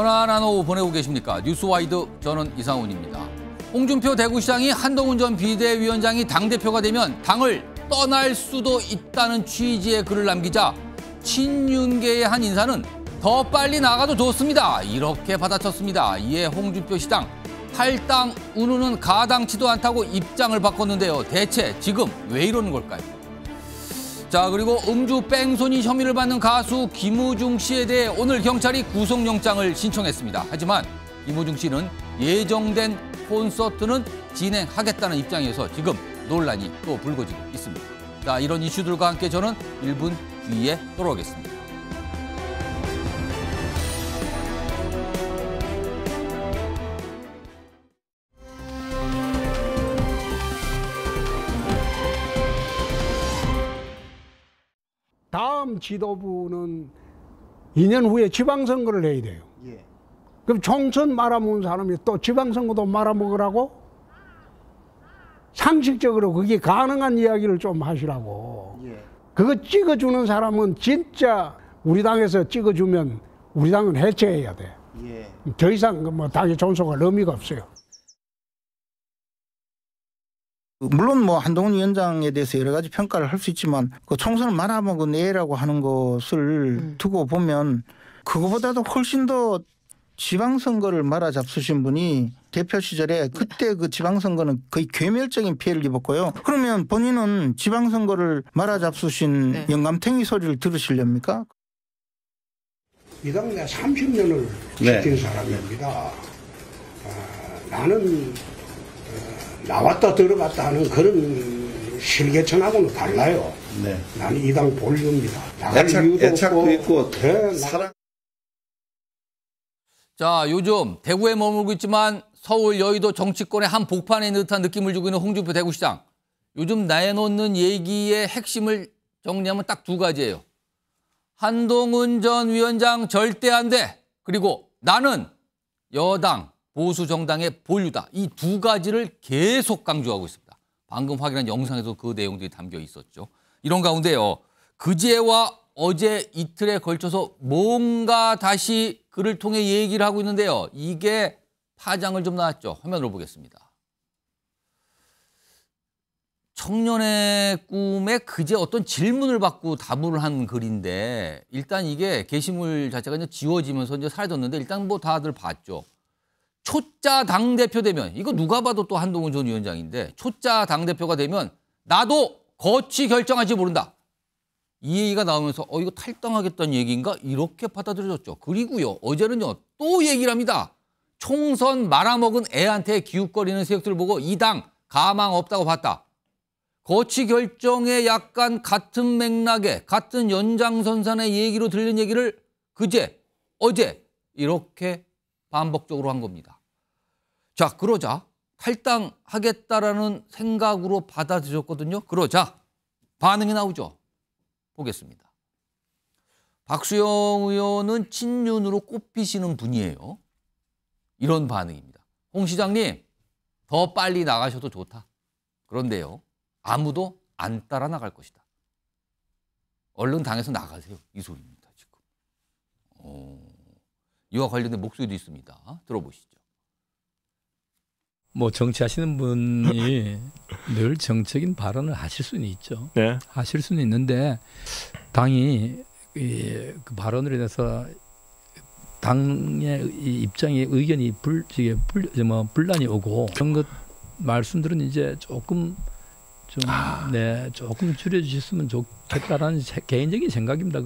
편안한 오후 보내고 계십니까? 뉴스와이드, 저는 이상훈입니다. 홍준표 대구시장이 한동훈 전 비대위원장이 당대표가 되면 당을 떠날 수도 있다는 취지의 글을 남기자 친윤계의 한 인사는 더 빨리 나가도 좋습니다, 이렇게 받아쳤습니다. 이에 홍준표 시장 탈당 운운은 가당치도 않다고 입장을 바꿨는데요. 대체 지금 왜 이러는 걸까요? 자, 그리고 음주 뺑소니 혐의를 받는 가수 김우중 씨에 대해 오늘 경찰이 구속영장을 신청했습니다. 하지만 김우중 씨는 예정된 콘서트는 진행하겠다는 입장에서 지금 논란이 또 불거지고 있습니다. 자, 이런 이슈들과 함께 저는 1분 뒤에 돌아오겠습니다. 다음 지도부는 2년 후에 지방선거를 해야 돼요. 예. 그럼 총선 말아먹은 사람이 또 지방선거도 말아먹으라고? 상식적으로 그게 가능한 이야기를 좀 하시라고. 예. 그거 찍어주는 사람은 진짜 우리 당에서 찍어주면 우리 당은 해체해야 돼. 예. 더 이상 뭐 당에 존속할 의미가 없어요. 물론 뭐 한동훈 위원장에 대해서 여러 가지 평가를 할 수 있지만 그 총선을 말아먹은 애라고 하는 것을 두고 보면 그거보다도 훨씬 더 지방선거를 말아잡수신 분이 대표 시절에 그때 그 지방선거는 거의 괴멸적인 피해를 입었고요. 그러면 본인은 지방선거를 말아잡수신 영감탱이 소리를 들으시렵니까? 이 당내 30년을 지킨 사람입니다. 나는 나왔다 들어갔다 하는 그런 실개천하고는 달라요. 네. 나는 이 당 본류입니다. 나갈 이유도 애착도 없고, 있고 네, 사랑. 자, 요즘 대구에 머물고 있지만 서울 여의도 정치권의 한 복판에 있는 듯한 느낌을 주고 있는 홍준표 대구시장. 요즘 내놓는 얘기의 핵심을 정리하면 딱 두 가지예요. 한동훈 전 위원장 절대 안 돼. 그리고 나는 여당 보수 정당의 본류다. 이 두 가지를 계속 강조하고 있습니다. 방금 확인한 영상에도 그 내용들이 담겨 있었죠. 이런 가운데요, 그제와 어제 이틀에 걸쳐서 뭔가 다시 그를 통해 얘기를 하고 있는데요. 이게 파장을 좀 낳았죠. 화면으로 보겠습니다. 청년의 꿈에 그제 어떤 질문을 받고 답을 한 글인데, 일단 이게 게시물 자체가 이제 지워지면서 이제 사라졌는데, 일단 뭐 다들 봤죠. 초짜 당대표 되면, 이거 누가 봐도 또 한동훈 전 위원장인데, 초짜 당대표가 되면 나도 거취 결정할지 모른다. 이 얘기가 나오면서 이거 탈당하겠다는 얘기인가? 이렇게 받아들여졌죠. 그리고요, 어제는요, 또 얘기를 합니다. 총선 말아먹은 애한테 기웃거리는 세력들을 보고 이 당 가망 없다고 봤다. 거취 결정에 약간 같은 맥락에 같은 연장선상의 얘기로 들린 얘기를 그제, 어제 이렇게 반복적으로 한 겁니다. 자, 그러자 탈당하겠다라는 생각으로 받아들였거든요. 그러자 반응이 나오죠. 보겠습니다. 박수영 의원은 친윤으로 꼽히시는 분이에요. 이런 반응입니다. 홍 시장님, 더 빨리 나가셔도 좋다. 그런데요, 아무도 안 따라 나갈 것이다. 얼른 당에서 나가세요. 이 소리입니다, 지금. 이와 관련된 목소리도 있습니다. 들어보시죠. 뭐 정치하시는 분이 늘 정적인 발언을 하실 수는 있죠. 네. 하실 수는 있는데 당이 그 발언으로 인해서 당의 입장에 의견이 분란이 오고 그런 것 말씀들은 이제 조금 좀 조금 줄여주셨으면 좋겠다라는 개인적인 생각입니다.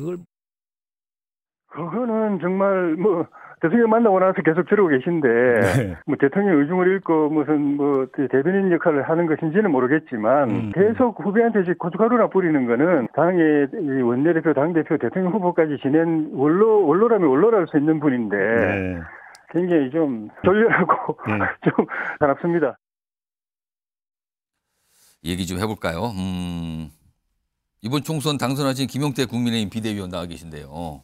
그거는 정말 뭐 대통령 만나고 나서 계속 저러고 계신데 네. 뭐 대통령 의중을 읽고 무슨 뭐 대변인 역할을 하는 것인지는 모르겠지만 계속 후배한테 고춧가루나 뿌리는 거는 당의 원내대표, 당대표, 대통령 후보까지 지낸 원로라면 원로랄 수 있는 분인데 네. 굉장히 좀 졸렬하고 좀 가납습니다. 얘기 좀 해볼까요? 이번 총선 당선하신 김용태 국민의힘 비대위원 나와 계신데요.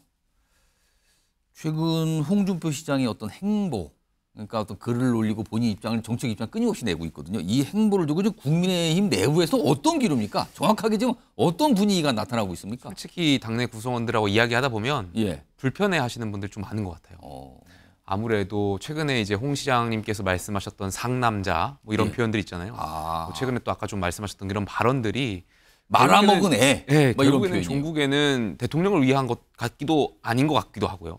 최근 홍준표 시장의 어떤 행보, 그러니까 어떤 글을 올리고 본인 입장을, 정책 입장을 끊임없이 내고 있거든요. 이 행보를 두고 지금 국민의힘 내부에서 어떤 기류입니까? 정확하게 지금 어떤 분위기가 나타나고 있습니까? 솔직히 당내 구성원들하고 이야기하다 보면 예. 불편해하시는 분들 좀 많은 것 같아요. 아무래도 최근에 이제 홍 시장님께서 말씀하셨던 상남자 뭐 이런 예. 표현들 있잖아요. 뭐 최근에 또 아까 좀 말씀하셨던 이런 발언들이 말아먹은 애. 네, 뭐 이런 결국에는 표현이에요. 종국에는 대통령을 위한 것 같기도 아닌 것 같기도 하고요.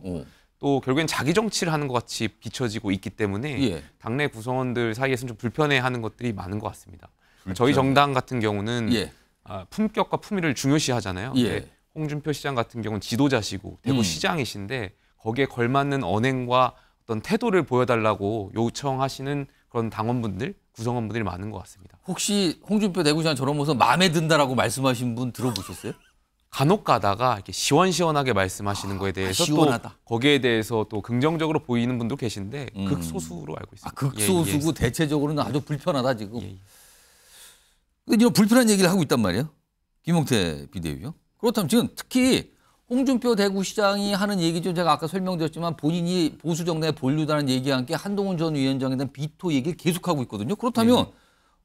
또 결국엔 자기 정치를 하는 것 같이 비춰지고 있기 때문에 예. 당내 구성원들 사이에서는 좀 불편해하는 것들이 많은 것 같습니다. 저희 정당 같은 경우는 예. 품격과 품위를 중요시하잖아요. 예. 근데 홍준표 시장 같은 경우는 지도자시고 대구 시장이신데 거기에 걸맞는 언행과 어떤 태도를 보여달라고 요청하시는 그런 당원분들, 구성원분들이 많은 것 같습니다. 혹시 홍준표 대구시장 저런 모습 마음에 든다라고 말씀하신 분 들어보셨어요? 간혹 가다가 이렇게 시원시원하게 말씀하시는 거에 대해서 시원하다. 또 거기에 대해서 또 긍정적으로 보이는 분도 계신데 극소수로 알고 있습니다. 극소수고 예, 예. 대체적으로는 아주 불편하다 지금. 예, 예. 근데 이런 불편한 얘기를 하고 있단 말이에요. 김용태 비대위요. 그렇다면 지금 특히 홍준표 대구시장이 하는 얘기죠. 제가 아까 설명드렸지만 본인이 보수 정당의 본류다는 얘기와 함께 한동훈 전 위원장에 대한 비토 얘기를 계속하고 있거든요. 그렇다면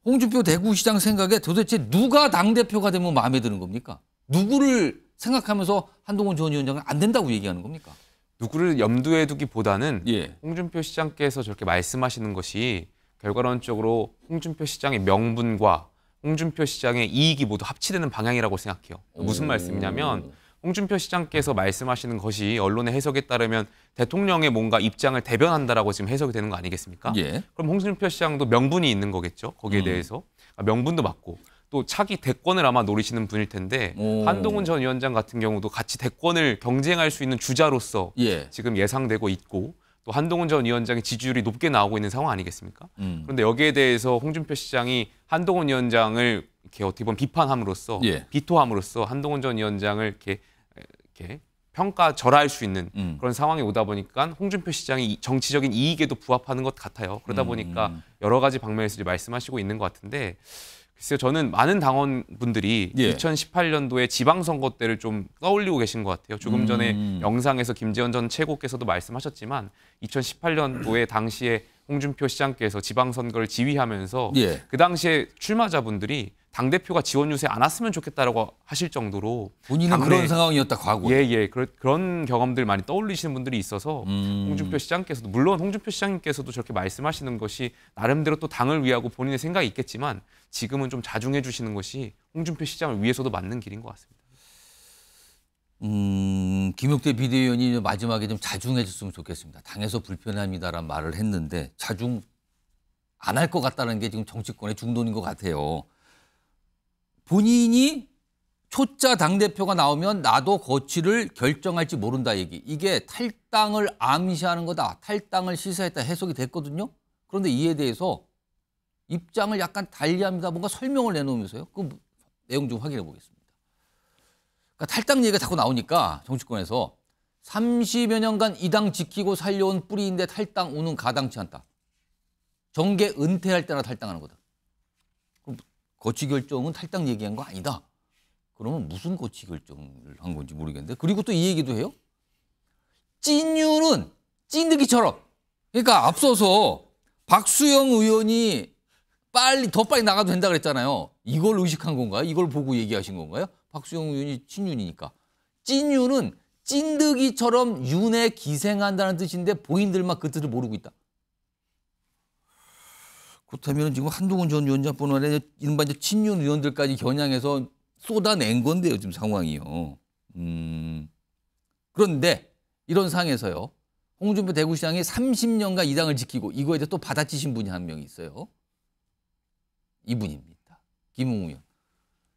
홍준표 대구시장 생각에 도대체 누가 당대표가 되면 마음에 드는 겁니까? 누구를 생각하면서 한동훈 전 위원장은 안 된다고 얘기하는 겁니까? 누구를 염두에 두기보다는 예. 홍준표 시장께서 저렇게 말씀하시는 것이 결과론적으로 홍준표 시장의 명분과 홍준표 시장의 이익이 모두 합치되는 방향이라고 생각해요. 무슨 말씀이냐면 홍준표 시장께서 말씀하시는 것이 언론의 해석에 따르면 대통령의 뭔가 입장을 대변한다라고 지금 해석이 되는 거 아니겠습니까? 예. 그럼 홍준표 시장도 명분이 있는 거겠죠. 거기에 대해서. 명분도 맞고 또 차기 대권을 아마 노리시는 분일 텐데 한동훈 전 위원장 같은 경우도 같이 대권을 경쟁할 수 있는 주자로서 예. 지금 예상되고 있고 또 한동훈 전 위원장의 지지율이 높게 나오고 있는 상황 아니겠습니까? 그런데 여기에 대해서 홍준표 시장이 한동훈 위원장을 이렇게 어떻게 보면 비판함으로써 예. 비토함으로써 한동훈 전 위원장을 이렇게 평가절하할 수 있는 그런 상황이 오다 보니까 홍준표 시장이 정치적인 이익에도 부합하는 것 같아요. 그러다 보니까 여러 가지 방면에서 말씀하시고 있는 것 같은데 글쎄요, 저는 많은 당원분들이 예. 2018년도에 지방선거 때를 좀 떠올리고 계신 것 같아요. 조금 전에 영상에서 김재원 전 최고께서도 말씀하셨지만 2018년도에 당시에 홍준표 시장께서 지방선거를 지휘하면서 예. 그 당시에 출마자분들이 당대표가 지원 유세 안 왔으면 좋겠다라고 하실 정도로 본인은 그런 상황이었다 과거에. 예. 그런 경험들 많이 떠올리시는 분들이 있어서 홍준표 시장께서도 물론 홍준표 시장님께서도 저렇게 말씀하시는 것이 나름대로 또 당을 위하고 본인의 생각이 있겠지만 지금은 좀 자중해 주시는 것이 홍준표 시장을 위해서도 맞는 길인 것 같습니다. 김용태 비대위원이 마지막에 좀 자중해 줬으면 좋겠습니다. 당에서 불편합니다라는 말을 했는데 자중 안 할 것 같다는 게 지금 정치권의 중론인 것 같아요. 본인이 초짜 당대표가 나오면 나도 거취를 결정할지 모른다 얘기. 이게 탈당을 암시하는 거다. 탈당을 시사했다 해석이 됐거든요. 그런데 이에 대해서 입장을 약간 달리합니다. 뭔가 설명을 내놓으면서요. 그 내용 좀 확인해 보겠습니다. 그러니까 탈당 얘기가 자꾸 나오니까 정치권에서 30여 년간 이 당 지키고 살려온 뿌리인데 탈당 우는 가당치 않다. 정계 은퇴할 때나 탈당하는 거다. 그럼 거취 결정은 탈당 얘기한 거 아니다. 그러면 무슨 거취 결정을 한 건지 모르겠는데. 그리고 또 이 얘기도 해요. 찐유는 찐득이처럼. 그러니까 앞서서 박수영 의원이 더 빨리 나가도 된다 그랬잖아요. 이걸 의식한 건가요? 이걸 보고 얘기하신 건가요? 박수영 의원이 친윤이니까. 찐윤은 찐득이처럼 윤에 기생한다는 뜻인데 본인들만 그 뜻을 모르고 있다. 그렇다면 지금 한동훈 전 위원장뿐만 아니라 이른바 이제 친윤 의원들까지 겨냥해서 쏟아낸 건데요, 지금 상황이요. 그런데 이런 상황에서요. 홍준표 대구시장이 30년간 이 당을 지키고 이거에 대해 또 받아치신 분이 한 명 있어요. 이분입니다. 김웅 의원.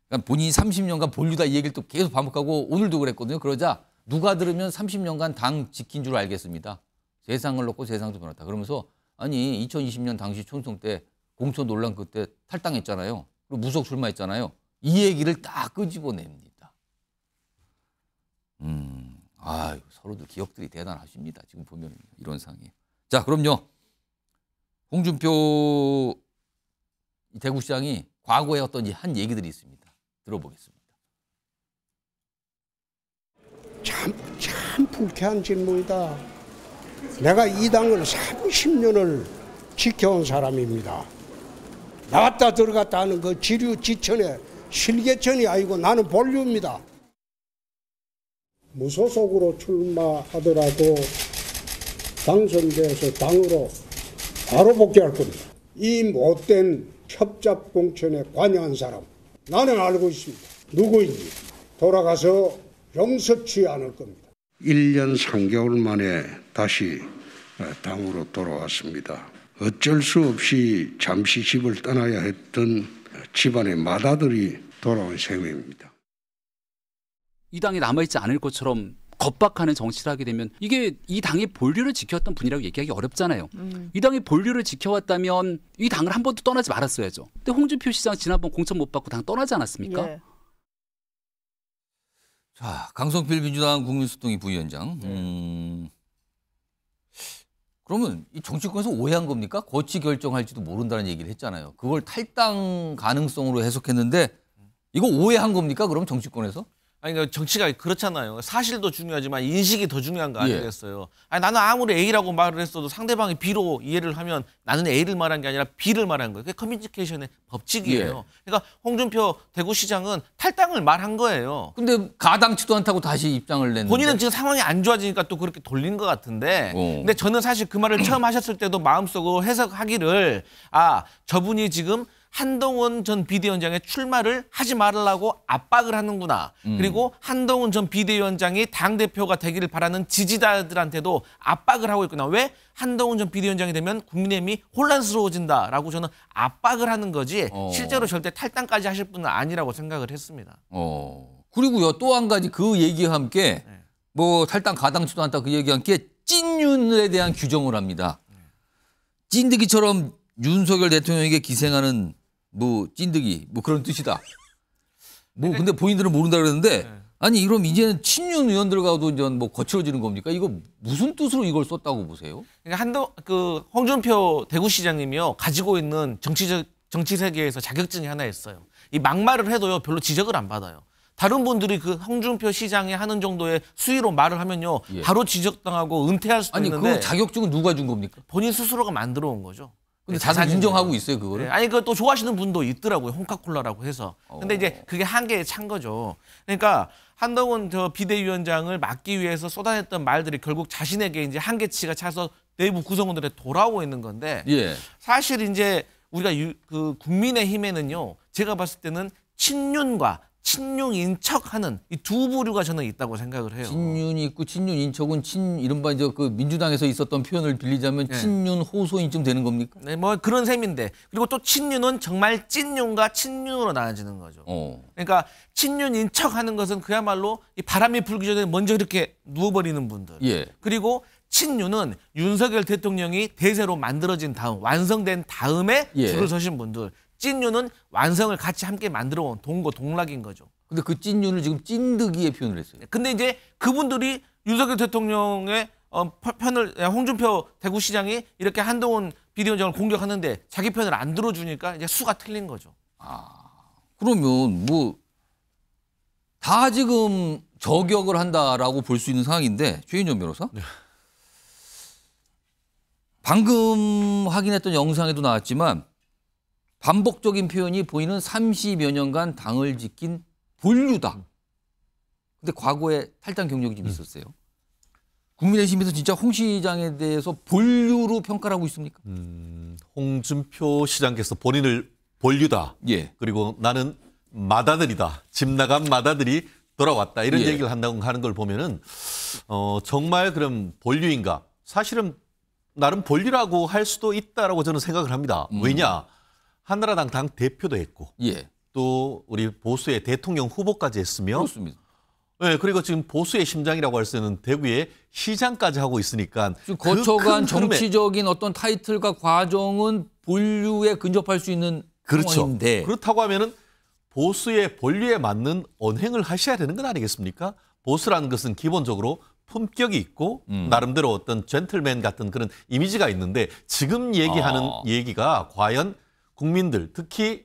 그러니까 본인이 30년간 본류다 이 얘기를 또 계속 반복하고 오늘도 그랬거든요. 그러자 누가 들으면 30년간 당 지킨 줄 알겠습니다. 세상을 놓고 세상도 변했다. 그러면서 아니 2020년 당시 총선 때 공천 논란 그때 탈당했잖아요. 그리고 무속 출마했잖아요. 이 얘기를 딱 끄집어냅니다. 서로들 기억들이 대단하십니다. 지금 보면 이런 상황이에요. 자, 그럼요. 홍준표 대구시장이 과거에 어떤 한 얘기들이 있습니다. 들어보겠습니다. 참 불쾌한 질문이다. 내가 이 당을 30년을 지켜온 사람입니다. 나왔다 들어갔다 하는 그 지류 지천의 실개천이 아니고 나는 본류입니다. 무소속으로 출마하더라도 당선돼서 당으로 바로 복귀할 겁니다. 이 못된 협잡공천에 관여한 사람 나는 알고 있습니다. 누구인지 돌아가서 용서치 않을 겁니다. 1년 3개월 만에 다시 당으로 돌아왔습니다. 어쩔 수 없이 잠시 집을 떠나야 했던 집안의 맏아들이 돌아온 셈입니다. 이 당에 남아있지 않을 것처럼 겁박하는 정치를 하게 되면 이게 이 당의 본류를 지켰던 분이라고 얘기하기 어렵잖아요. 이 당의 본류를 지켜왔다면 이 당을 한 번도 떠나지 말았어야죠. 근데 홍준표 시장 지난번 공천 못 받고 당 떠나지 않았습니까? 예. 자, 강성필 민주당 국민소통위 부위원장. 그러면 이 정치권에서 오해한 겁니까? 거치 결정할지도 모른다는 얘기를 했잖아요. 그걸 탈당 가능성으로 해석했는데 이거 오해한 겁니까? 그럼 정치권에서? 아니, 그러니까 정치가 그렇잖아요. 사실도 중요하지만 인식이 더 중요한 거 아니겠어요? 아니, 나는 아무리 A라고 말을 했어도 상대방이 B로 이해를 하면 나는 A를 말한 게 아니라 B를 말한 거예요. 그게 커뮤니케이션의 법칙이에요. 그러니까 홍준표 대구시장은 탈당을 말한 거예요. 근데 가당치도 않다고 다시 입장을 냈는데. 본인은 지금 상황이 안 좋아지니까 또 그렇게 돌린 것 같은데. 근데 저는 사실 그 말을 처음 하셨을 때도 마음속으로 해석하기를 저분이 지금 한동훈 전 비대위원장의 출마를 하지 말라고 압박을 하는구나. 그리고 한동훈 전 비대위원장이 당대표가 되기를 바라는 지지자들한테도 압박을 하고 있구나. 왜? 한동훈 전 비대위원장이 되면 국민의힘이 혼란스러워진다라고 저는 압박을 하는 거지 실제로 절대 탈당까지 하실 분은 아니라고 생각을 했습니다. 그리고요, 또 한 가지 그 얘기와 함께 뭐 탈당 가당치도 않다 그 얘기와 함께 찐윤에 대한 규정을 합니다. 찐득이처럼 윤석열 대통령에게 기생하는 뭐 찐득이 뭐 그런 뜻이다. 뭐 근데 본인들은 모른다 그러는데 아니 그럼 이제는 친윤 의원들과도 이제 뭐 거칠어지는 겁니까? 이거 무슨 뜻으로 이걸 썼다고 보세요? 그러니까 홍준표 대구시장님이요 가지고 있는 정치 세계에서 자격증이 하나 있어요. 이 막말을 해도요 별로 지적을 안 받아요. 다른 분들이 그 홍준표 시장이 하는 정도의 수위로 말을 하면요 바로 지적당하고 은퇴할 수도 있는데. 아니 그 자격증은 누가 준 겁니까? 본인 스스로가 만들어 온 거죠. 근데 다들 인정하고 있어요, 그거를? 네. 아니, 그거 또 좋아하시는 분도 있더라고요. 홍카콜라라고 해서. 근데 이제 그게 한계에 찬 거죠. 그러니까 한동훈 비대위원장을 막기 위해서 쏟아냈던 말들이 결국 자신에게 이제 한계치가 차서 내부 구성원들에 돌아오고 있는 건데 사실 이제 우리가 그 국민의힘에는요. 제가 봤을 때는 친윤과 친윤인 척하는 이 두 부류가 저는 있다고 생각을 해요. 친윤이 있고 친윤인 척은 이른바 이제 그 민주당에서 있었던 표현을 빌리자면 친윤 호소인쯤 되는 겁니까? 네, 뭐 그런 셈인데 그리고 또 친윤은 정말 찐윤과 친윤으로 나눠지는 거죠. 그러니까 친윤인 척하는 것은 그야말로 이 바람이 불기 전에 먼저 이렇게 누워버리는 분들. 그리고 친윤은 윤석열 대통령이 대세로 만들어진 다음 완성된 다음에 줄을 서신 분들. 찐윤은 완성을 같이 함께 만들어 온 동거동락인 거죠. 근데 그 찐윤을 지금 찐득이의 표현을 했어요. 근데 이제 그분들이 윤석열 대통령의 편을 홍준표 대구시장이 이렇게 한동훈 비대위원장을 공격하는데 자기 편을 안 들어주니까 이제 수가 틀린 거죠. 그러면 뭐 다 지금 저격을 한다라고 볼 수 있는 상황인데 최인정 변호사? 방금 확인했던 영상에도 나왔지만 반복적인 표현이 보이는 30여 년간 당을 지킨 본류다. 근데 과거에 탈당 경력이 좀 있었어요. 국민의힘에서 진짜 홍 시장에 대해서 본류로 평가를 하고 있습니까? 홍준표 시장께서 본인을 본류다. 그리고 나는 맏아들이다. 집 나간 맏아들이 돌아왔다. 이런 얘기를 한다고 하는 걸 보면은 정말 그럼 본류인가? 사실은 나름 본류라고 할 수도 있다라고 저는 생각을 합니다. 왜냐? 한나라당 당 대표도 했고 또 우리 보수의 대통령 후보까지 했으며 그렇습니다. 그리고 지금 보수의 심장이라고 할 수 있는 대구의 시장까지 하고 있으니까 거쳐간 정치적인 어떤 타이틀과 과정은 본류에 근접할 수 있는 상황인데 그렇다고 하면은 보수의 본류에 맞는 언행을 하셔야 되는 건 아니겠습니까? 보수라는 것은 기본적으로 품격이 있고 나름대로 어떤 젠틀맨 같은 그런 이미지가 있는데 지금 얘기하는 얘기가 과연 국민들 특히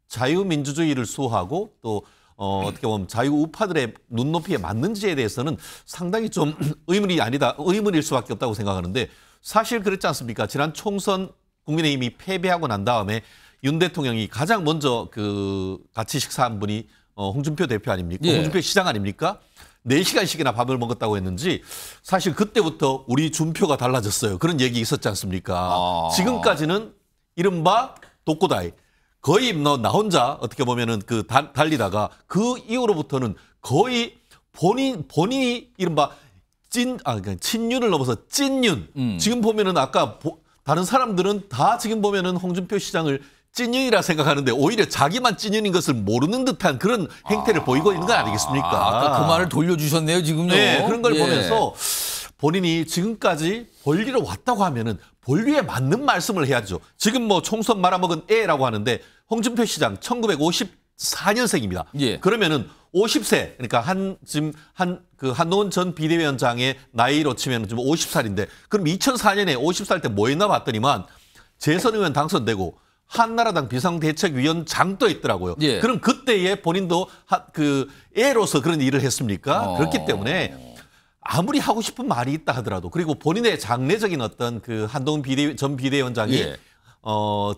자유민주주의를 수호하고 또 어떻게 보면 자유우파들의 눈높이에 맞는지에 대해서는 상당히 좀 의문일 수밖에 없다고 생각하는데 사실 그렇지 않습니까? 지난 총선 국민의힘이 패배하고 난 다음에 윤 대통령이 가장 먼저 같이 식사한 분이 홍준표 대표 아닙니까? 홍준표 시장 아닙니까? 4시간씩이나 밥을 먹었다고 했는지 사실 그때부터 우리 준표가 달라졌어요. 그런 얘기 있었지 않습니까? 지금까지는 이른바 독고다이. 거의 나 혼자 어떻게 보면은 그 달리다가 그 이후로부터는 거의 본인이 이른바 그러니까 친윤을 넘어서 찐윤. 지금 보면은 아까 다른 사람들은 다 지금 보면은 홍준표 시장을 찐윤이라 생각하는데 오히려 자기만 찐윤인 것을 모르는 듯한 그런 행태를 보이고 있는 거 아니겠습니까? 아까 그 말을 돌려주셨네요, 지금요. 네, 그런 걸 보면서 본인이 지금까지 본리로 왔다고 하면은 본리에 맞는 말씀을 해야죠. 지금 뭐 총선 말아먹은 애라고 하는데 홍준표 시장 1954년생입니다. 예. 그러면은 50세, 그러니까 한동훈 전 비대위원장의 나이로 치면 지금 50살인데, 그럼 2004년에 50살 때 뭐 했나 봤더니만 재선 의원 당선되고 한나라당 비상대책위원장도 있더라고요. 예. 그럼 그때에 본인도 그 애로서 그런 일을 했습니까? 그렇기 때문에 아무리 하고 싶은 말이 있다 하더라도, 그리고 본인의 장래적인 어떤 그 한동훈 전 비대위원장이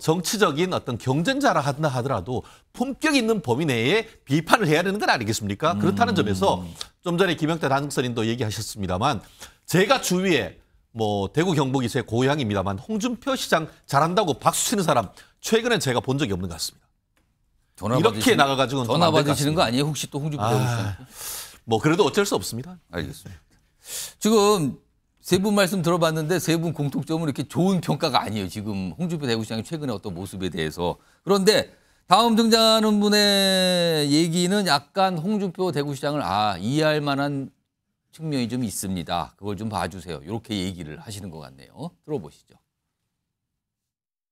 정치적인 어떤 경쟁자라 한다 하더라도 품격 있는 범위 내에 비판을 해야 되는 건 아니겠습니까? 그렇다는 점에서 좀 전에 김영태 단국선님도 얘기하셨습니다만, 제가 주위에 뭐 대구 경북이 제 고향입니다만 홍준표 시장 잘한다고 박수 치는 사람 최근에 제가 본 적이 없는 것 같습니다. 이렇게 나가가지고는 전화 받으시는 거 아니에요? 혹시 또 홍준표 대구시장? 뭐 그래도 어쩔 수 없습니다. 알겠습니다. 지금 세 분 말씀 들어봤는데 세 분 공통점은 이렇게 좋은 평가가 아니에요. 지금 홍준표 대구시장의 최근의 어떤 모습에 대해서. 그런데 다음 등장하는 분의 얘기는 약간 홍준표 대구시장을 이해할 만한 측면이 좀 있습니다. 그걸 좀 봐주세요. 이렇게 얘기를 하시는 것 같네요. 들어보시죠.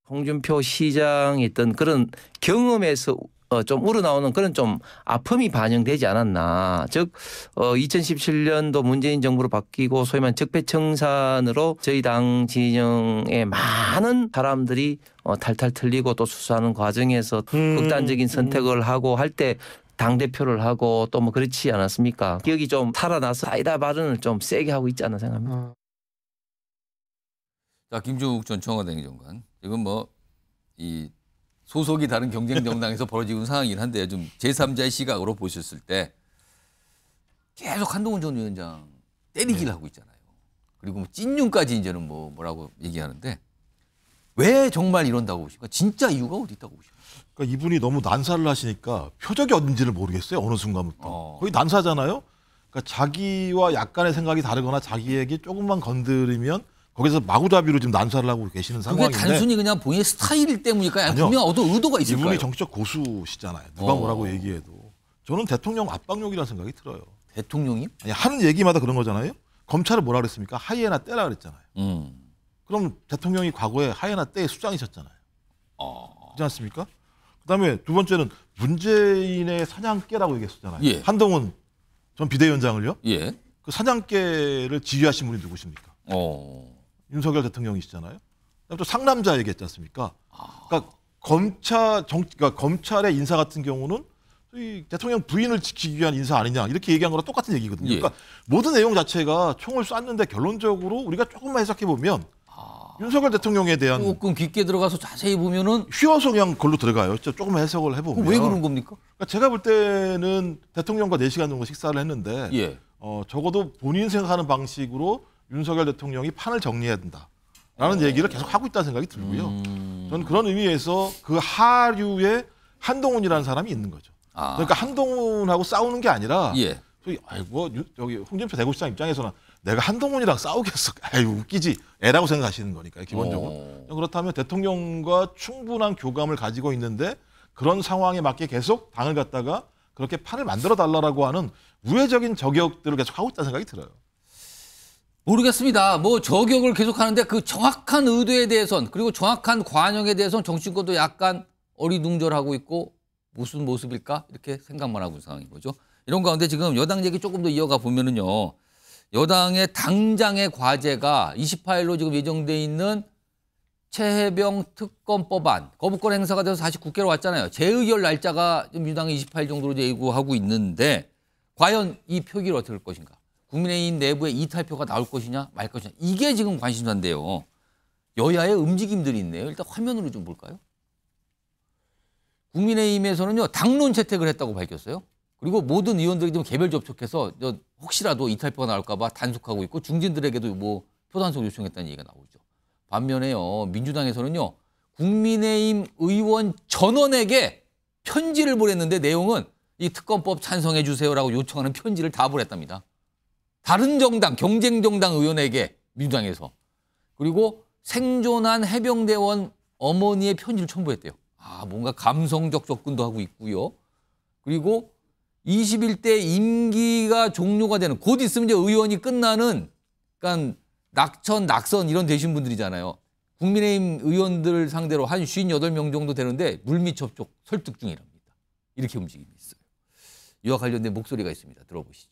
홍준표 시장이 있던 그런 경험에서 좀 우러나오는 그런 좀 아픔이 반영되지 않았나. 즉 2017년도 문재인 정부로 바뀌고 소위 말하는 적폐청산으로 저희 당 진영의 많은 사람들이 탈탈 틀리고 또 수사하는 과정에서 극단적인 선택을 하고 할 때 당대표를 하고 또 뭐 그렇지 않았습니까? 기억이 좀 살아나서 사이다 발언을 좀 세게 하고 있지 않나 생각합니다. 자, 김종욱 전 청와대 행정관. 지금 뭐 이 소속이 다른 경쟁 정당에서 벌어지고 있는 상황이긴 한데 좀 제3자의 시각으로 보셨을 때 계속 한동훈 전 위원장 때리기를 하고 있잖아요. 그리고 뭐 찐윤까지 이제는 뭐라고 얘기하는데 왜 정말 이런다고 보십니까? 진짜 이유가 어디 있다고 보십니까? 그러니까 이분이 너무 난사를 하시니까 표적이 어딘지를 모르겠어요. 어느 순간부터. 거의 난사잖아요. 그러니까 자기와 약간의 생각이 다르거나 자기에게 조금만 건드리면 거기서 마구잡이로 지금 난사를 하고 계시는 상황인데. 그게 단순히 그냥 본인의 스타일 때문일까요? 아니면 분명 어떤 의도가 있을까요? 이분이 정치적 고수시잖아요. 누가 뭐라고 얘기해도. 저는 대통령 압박용이라는 생각이 들어요. 대통령이? 아니, 하는 얘기마다 그런 거잖아요. 검찰을 뭐라 그랬습니까? 하이에나 떼라 그랬잖아요. 그럼 대통령이 과거에 하이에나 떼의 수장이셨잖아요. 그렇지 않습니까? 그다음에 두 번째는 문재인의 사냥개라고 얘기했었잖아요. 예. 한동훈 전 비대위원장을요. 예. 그 사냥개를 지휘하신 분이 누구십니까? 윤석열 대통령이시잖아요. 그다음에 또 상남자 얘기했지 않습니까? 그러니까 검찰의 인사 같은 경우는 이 대통령 부인을 지키기 위한 인사 아니냐 이렇게 얘기한 거랑 똑같은 얘기거든요. 예. 그러니까 모든 내용 자체가 총을 쐈는데 결론적으로 우리가 조금만 해석해 보면 윤석열 대통령에 대한 조금 깊게 들어가서 자세히 보면은 휘어서 그냥 그걸로 들어가요. 조금 해석을 해보면. 왜 그런 겁니까? 그러니까 제가 볼 때는 대통령과 4시간 정도 식사를 했는데 예. 적어도 본인 생각하는 방식으로 윤석열 대통령이 판을 정리해야 된다라는 얘기를 계속 하고 있다는 생각이 들고요. 저는 그런 의미에서 그 하류에 한동훈이라는 사람이 있는 거죠. 그러니까 한동훈하고 싸우는 게 아니라 예. 아이고 여기 홍준표 대구시장 입장에서는 내가 한동훈이랑 싸우겠어. 아유 웃기지. 애라고 생각하시는 거니까 기본적으로. 그렇다면 대통령과 충분한 교감을 가지고 있는데 그런 상황에 맞게 계속 당을 갖다가 그렇게 판을 만들어 달라고 하는 우회적인 저격들을 계속 하고 있다는 생각이 들어요. 모르겠습니다. 뭐 저격을 계속하는데 그 정확한 의도에 대해선 그리고 정확한 관용에 대해서는 정치권도 약간 어리둥절하고 있고 무슨 모습일까 이렇게 생각만 하고 있는 상황인 거죠. 이런 가운데 지금 여당 얘기 조금 더 이어가 보면은요. 여당의 당장의 과제가 28일로 지금 예정돼 있는 최혜병 특검 법안 거부권 행사가 돼서 다시 국회로 왔잖아요. 재의결 날짜가 지금 유당이 28일 정도로 예고하고 있는데 과연 이 표기를 어떻게 할 것인가? 국민의힘 내부에 이탈표가 나올 것이냐 말 것이냐 이게 지금 관심사인데요. 여야의 움직임들이 있네요. 일단 화면으로 좀 볼까요? 국민의힘에서는요 당론 채택을 했다고 밝혔어요. 그리고 모든 의원들이 좀 개별 접촉해서 혹시라도 이탈표가 나올까 봐 단속하고 있고 중진들에게도 뭐 표단속 요청했다는 얘기가 나오죠. 반면에요. 민주당에서는요. 국민의힘 의원 전원에게 편지를 보냈는데 내용은 이 특검법 찬성해 주세요라고 요청하는 편지를 다 보냈답니다. 다른 정당, 경쟁 정당 의원에게 민주당에서. 그리고 생존한 해병대원 어머니의 편지를 첨부했대요. 아, 뭔가 감성적 접근도 하고 있고요. 그리고 21대 임기가 종료가 되는, 곧 있으면 이제 의원이 끝나는, 그러니까 낙선 이런 되신 분들이잖아요. 국민의힘 의원들 상대로 한 58명 정도 되는데 물밑 접촉 설득 중이랍니다. 이렇게 움직임이 있어요. 이와 관련된 목소리가 있습니다. 들어보시죠.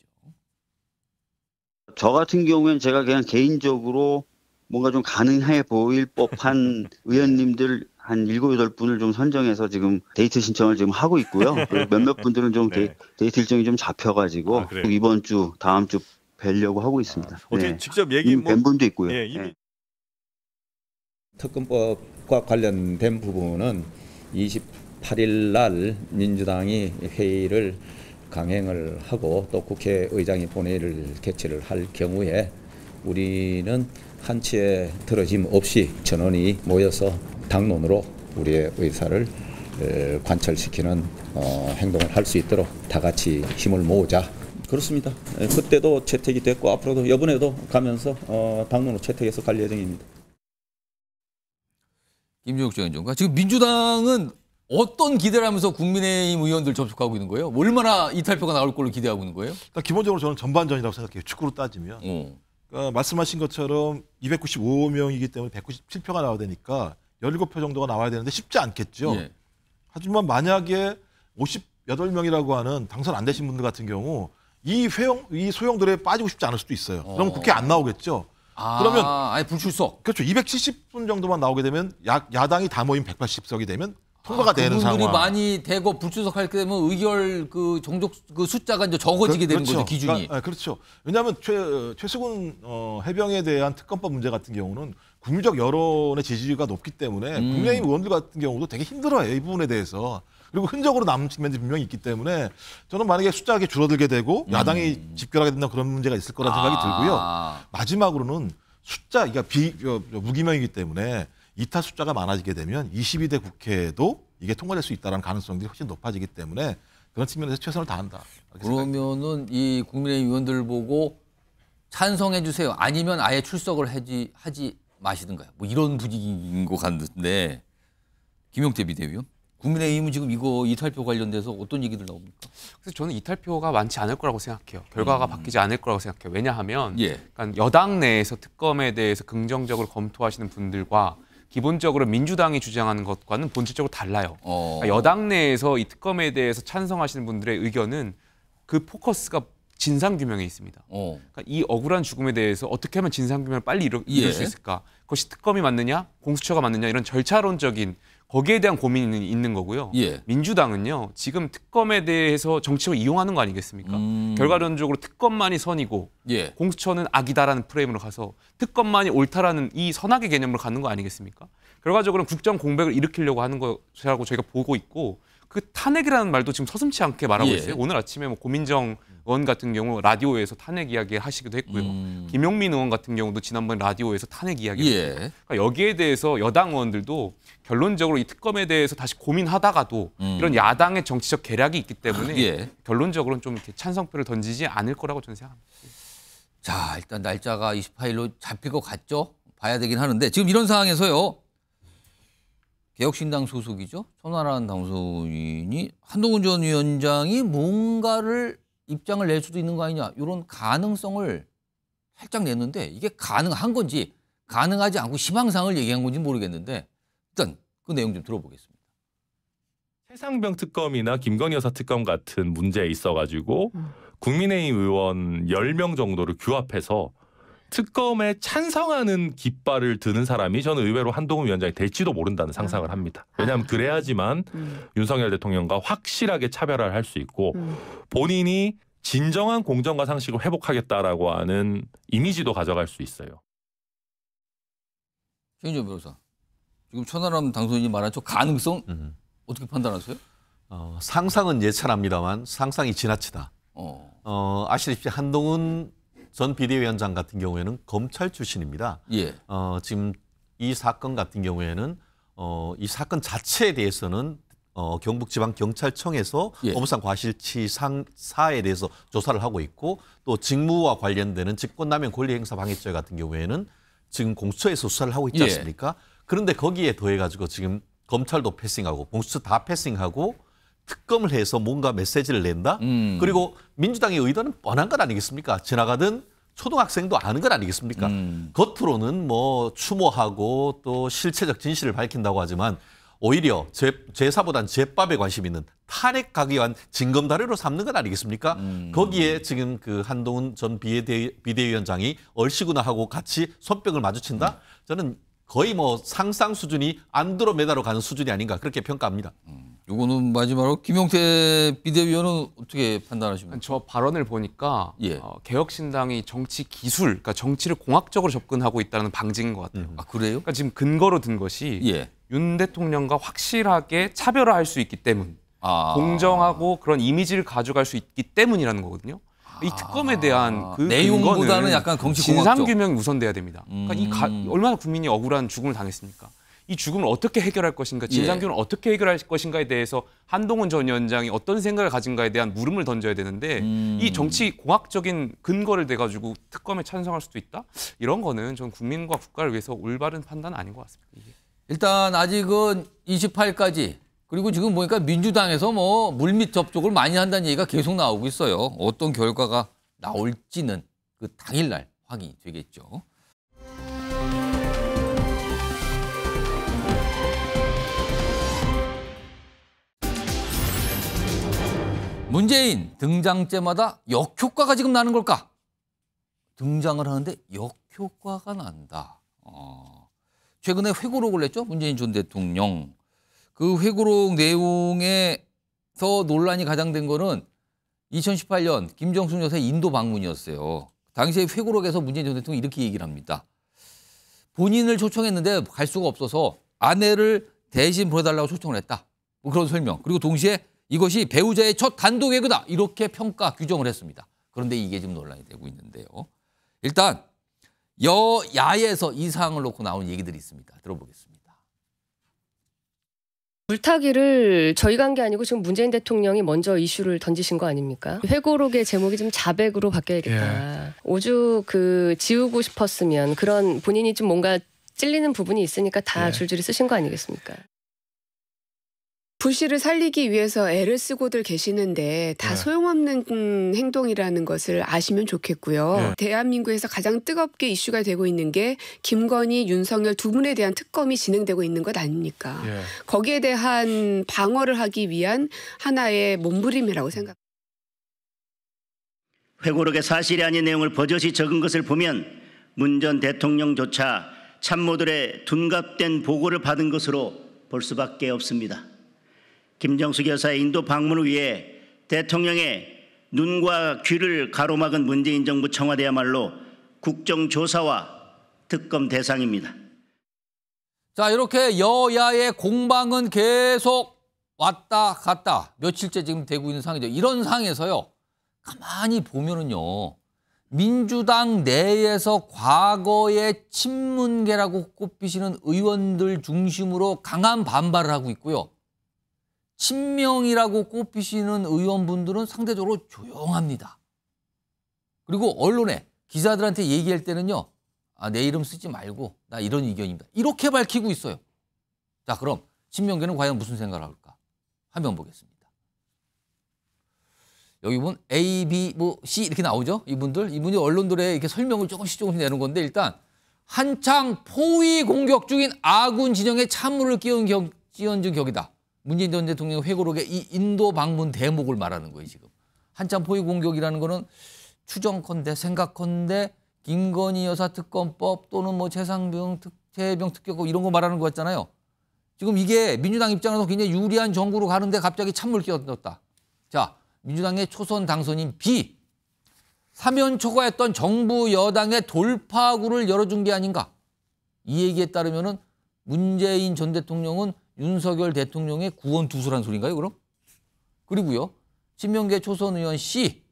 저 같은 경우에는 제가 그냥 개인적으로 뭔가 좀 가능해 보일 법한 의원님들 한 7, 8분을 좀 선정해서 지금 데이트 신청을 지금 하고 있고요. 몇몇 분들은 좀 네. 데이트 일정이 좀 잡혀가지고 이번 주, 다음 주 뵈려고 하고 있습니다. 어떻게 직접 얘기 뵌 분도 있고요. 예, 이미 특검법과 관련된 부분은 28일 날 민주당이 회의를 강행을 하고 또 국회의장이 본회의를 개최를 할 경우에 우리는 한치의 틀어짐 없이 전원이 모여서 당론으로 우리의 의사를 관철시키는 행동을 할 수 있도록 다 같이 힘을 모으자. 그렇습니다. 그때도 채택이 됐고 앞으로도 이번에도 가면서 당론으로 채택해서 갈 예정입니다. 김종욱 전 의원과 지금 민주당은 어떤 기대를 하면서 국민의힘 의원들 접촉하고 있는 거예요? 얼마나 이탈표가 나올 걸로 기대하고 있는 거예요? 일단 기본적으로 저는 전반전이라고 생각해요. 축구로 따지면. 그러니까 말씀하신 것처럼 295명이기 때문에 197표가 나와야 되니까 17표 정도가 나와야 되는데 쉽지 않겠죠. 예. 하지만 만약에 58명이라고 하는 당선 안 되신 분들 같은 경우 이 소용돌이에 빠지고 싶지 않을 수도 있어요. 그럼 국회 안 나오겠죠. 그러면 아예 불출석. 그렇죠. 270분 정도만 나오게 되면 야당이 다 모인 180석이 되면 통과가 되는 상황. 그분들이 많이 되고 불출석할 때 되면 의결 그 종족 그 숫자가 이제 적어지게 되는 거죠, 기준이. 그렇죠. 왜냐하면 최수근 해병에 대한 특검법 문제 같은 경우는 국민적 여론의 지지가 높기 때문에 국민의힘 의원들 같은 경우도 되게 힘들어요, 이 부분에 대해서. 그리고 흔적으로 남은 측면이 분명히 있기 때문에 저는 만약에 숫자가 줄어들게 되고 야당이 집결하게 된다면 그런 문제가 있을 거라는 생각이 들고요. 마지막으로는 숫자, 그러니까 무기명이기 때문에 이탈 숫자가 많아지게 되면 22대 국회에도 이게 통과될 수 있다는 가능성들이 훨씬 높아지기 때문에 그런 측면에서 최선을 다한다. 그러면은 이 국민의힘 의원들 보고 찬성해 주세요. 아니면 아예 출석을 하지 마시든가요. 뭐 이런 분위기인 것 같은데 김용태 비대위원. 국민의힘은 지금 이거 이탈표 관련돼서 어떤 얘기들 나옵니까? 그래서 저는 이탈표가 많지 않을 거라고 생각해요. 결과가 바뀌지 않을 거라고 생각해요. 왜냐하면 그러니까 여당 내에서 특검에 대해서 긍정적으로 검토하시는 분들과 기본적으로 민주당이 주장하는 것과는 본질적으로 달라요. 그러니까 여당 내에서 이 특검에 대해서 찬성하시는 분들의 의견은 그 포커스가 진상규명에 있습니다. 그러니까 이 억울한 죽음에 대해서 어떻게 하면 진상규명을 빨리 이룰 수 있을까? 그것이 특검이 맞느냐, 공수처가 맞느냐 이런 절차론적인 거기에 대한 고민이 있는 거고요. 민주당은요. 지금 특검에 대해서 정치적으로 이용하는 거 아니겠습니까? 결과론적으로 특검만이 선이고 공수처는 악이다라는 프레임으로 가서 특검만이 옳다라는 이 선악의 개념으로 가는 거 아니겠습니까? 결과적으로는 국정 공백을 일으키려고 하는 것이라고 저희가 보고 있고 그 탄핵이라는 말도 지금 서슴지 않게 말하고 있어요. 오늘 아침에 뭐 고민정 의원 같은 경우 라디오에서 탄핵 이야기 하시기도 했고요. 김용민 의원 같은 경우도 지난번 라디오에서 탄핵 이야기 했어요. 그러니까 여기에 대해서 여당 의원들도 결론적으로 이 특검에 대해서 다시 고민하다가도 이런 야당의 정치적 계략이 있기 때문에 결론적으로는 좀 이렇게 찬성표를 던지지 않을 거라고 저는 생각합니다. 자, 일단 날짜가 28일로 잡힐 것 같죠? 봐야 되긴 하는데 지금 이런 상황에서요. 개혁신당 소속이죠. 천하람 당선인이 한동훈 전 위원장이 뭔가를 입장을 낼 수도 있는 거 아니냐. 이런 가능성을 살짝 냈는데 이게 가능한 건지 가능하지 않고 희망사항을 얘기한 건지 모르겠는데 일단 그 내용 좀 들어보겠습니다. 최상병 특검이나 김건희 여사 특검 같은 문제에 있어가지고 국민의힘 의원 10명 정도를 규합해서 특검에 찬성하는 깃발을 드는 사람이 저는 의외로 한동훈 위원장이 될지도 모른다는 상상을 합니다. 왜냐하면 그래야지만 윤석열 대통령과 확실하게 차별화를 할 수 있고 본인이 진정한 공정과 상식을 회복하겠다라고 하는 이미지도 가져갈 수 있어요. 최인정 변호사, 지금 천하람 당선인이 말한 저 가능성 어떻게 판단하세요? 상상은 예찬합니다만 상상이 지나치다. 아시다시피 한동훈 전 비대위원장 같은 경우에는 검찰 출신입니다. 예. 지금 이 사건 같은 경우에는 이 사건 자체에 대해서는 경북지방경찰청에서 예. 업무상 과실치사에 대해서 조사를 하고 있고 또 직무와 관련되는 직권남용 권리행사 방해죄 같은 경우에는 지금 공수처에서 수사를 하고 있지 않습니까? 그런데 거기에 더해가지고 지금 검찰도 패싱하고 공수처 다 패싱하고 특검을 해서 뭔가 메시지를 낸다? 그리고 민주당의 의도는 뻔한 것 아니겠습니까? 지나가던 초등학생도 아는 것 아니겠습니까? 겉으로는 뭐 추모하고 또 실체적 진실을 밝힌다고 하지만 오히려 제사보단 제밥에 관심 있는 탄핵하기 위한 징검다리로 삼는 것 아니겠습니까? 거기에 지금 그 한동훈 전 비대위원장이 얼씨구나 하고 같이 손뼉을 마주친다? 저는 거의 뭐 상상 수준이 안드로메다로 가는 수준이 아닌가 그렇게 평가합니다. 요거는 마지막으로 김용태 비대위원은 어떻게 판단하십니까? 저 발언을 보니까 예. 개혁신당이 정치 기술, 그러니까 정치를 공학적으로 접근하고 있다는 방증인 것 같아요. 아 그래요? 그러니까 지금 근거로 든 것이 예. 윤 대통령과 확실하게 차별화할 수 있기 때문, 공정하고 그런 이미지를 가져갈 수 있기 때문이라는 거거든요. 이 특검에 대한 그 내용보다는 약간 정치 공학적. 진상 규명이 우선돼야 됩니다. 그러니까 얼마나 국민이 억울한 죽음을 당했습니까? 이 죽음을 어떻게 해결할 것인가, 진상 규명을 어떻게 해결할 것인가에 대해서 한동훈 전 위원장이 어떤 생각을 가진가에 대한 물음을 던져야 되는데 이 정치 공학적인 근거를 대가지고 특검에 찬성할 수도 있다? 이런 거는 전 국민과 국가를 위해서 올바른 판단은 아닌 것 같습니다. 이게. 일단 아직은 28까지 그리고 지금 보니까 민주당에서 뭐 물밑 접촉을 많이 한다는 얘기가 계속 나오고 있어요. 어떤 결과가 나올지는 그 당일날 확인이 되겠죠. 문재인 등장제마다 역효과가 지금 나는 걸까? 등장을 하는데 역효과가 난다. 최근에 회고록을 냈죠. 문재인 전 대통령. 그 회고록 내용에서 논란이 가장 된 거는 2018년 김정숙 여사의 인도 방문이었어요. 당시에 회고록에서 문재인 전 대통령이 이렇게 얘기를 합니다. 본인을 초청했는데 갈 수가 없어서 아내를 대신 보내달라고 초청을 했다. 뭐 그런 설명. 그리고 동시에 이것이 배우자의 첫 단독 외교다. 이렇게 평가 규정을 했습니다. 그런데 이게 지금 논란이 되고 있는데요. 일단 여야에서 이 사항을 놓고 나온 얘기들이 있습니다. 들어보겠습니다. 물타기를 저희가 한 게 아니고 지금 문재인 대통령이 먼저 이슈를 던지신 거 아닙니까? 회고록의 제목이 좀 자백으로 바뀌어야겠다. 예. 오죽 지우고 싶었으면 그런 본인이 좀 뭔가 찔리는 부분이 있으니까 다 줄줄이 쓰신 거 아니겠습니까? 불씨를 살리기 위해서 애를 쓰고들 계시는데 다 소용없는 행동이라는 것을 아시면 좋겠고요. 대한민국에서 가장 뜨겁게 이슈가 되고 있는 게 김건희, 윤석열 두 분에 대한 특검이 진행되고 있는 것 아닙니까? 거기에 대한 방어를 하기 위한 하나의 몸부림이라고 생각합니다. 회고록에 사실이 아닌 내용을 버젓이 적은 것을 보면 문 전 대통령조차 참모들의 둔갑된 보고를 받은 것으로 볼 수밖에 없습니다. 김정숙 여사의 인도 방문을 위해 대통령의 눈과 귀를 가로막은 문재인 정부 청와대야말로 국정조사와 특검 대상입니다. 자, 이렇게 여야의 공방은 계속 왔다 갔다 며칠째 지금 되고 있는 상황이죠. 이런 상황에서요. 가만히 보면은요. 민주당 내에서 과거의 친문계라고 꼽히시는 의원들 중심으로 강한 반발을 하고 있고요. 친명이라고 꼽히시는 의원분들은 상대적으로 조용합니다. 그리고 언론에 기자들한테 얘기할 때는요. 내 이름 쓰지 말고 나 이런 의견입니다. 이렇게 밝히고 있어요. 자, 그럼 친명계는 과연 무슨 생각을 할까? 화면 보겠습니다. 여기 보면 A, B, 뭐 C 이렇게 나오죠? 이분이 언론들의 이렇게 설명을 조금씩 내는 건데 일단 한창 포위 공격 중인 아군 진영에 찬물을 끼얹은 격이다. 문재인 전 대통령 회고록의 이 인도 방문 대목을 말하는 거예요, 지금. 한참 포위 공격이라는 거는 추정컨대, 생각컨대 김건희 여사 특검법 또는 뭐 최병 특검법 이런 거 말하는 거 같잖아요. 지금 이게 민주당 입장에서 굉장히 유리한 정구로 가는데 갑자기 찬물 끼얹었다. 자, 민주당의 초선 당선인 B. 사면 초과했던 정부 여당의 돌파구를 열어준 게 아닌가. 이 얘기에 따르면은 문재인 전 대통령은 윤석열 대통령의 구원 투수란 소린가요, 그럼? 그리고요. 친명계 초선 의원 C.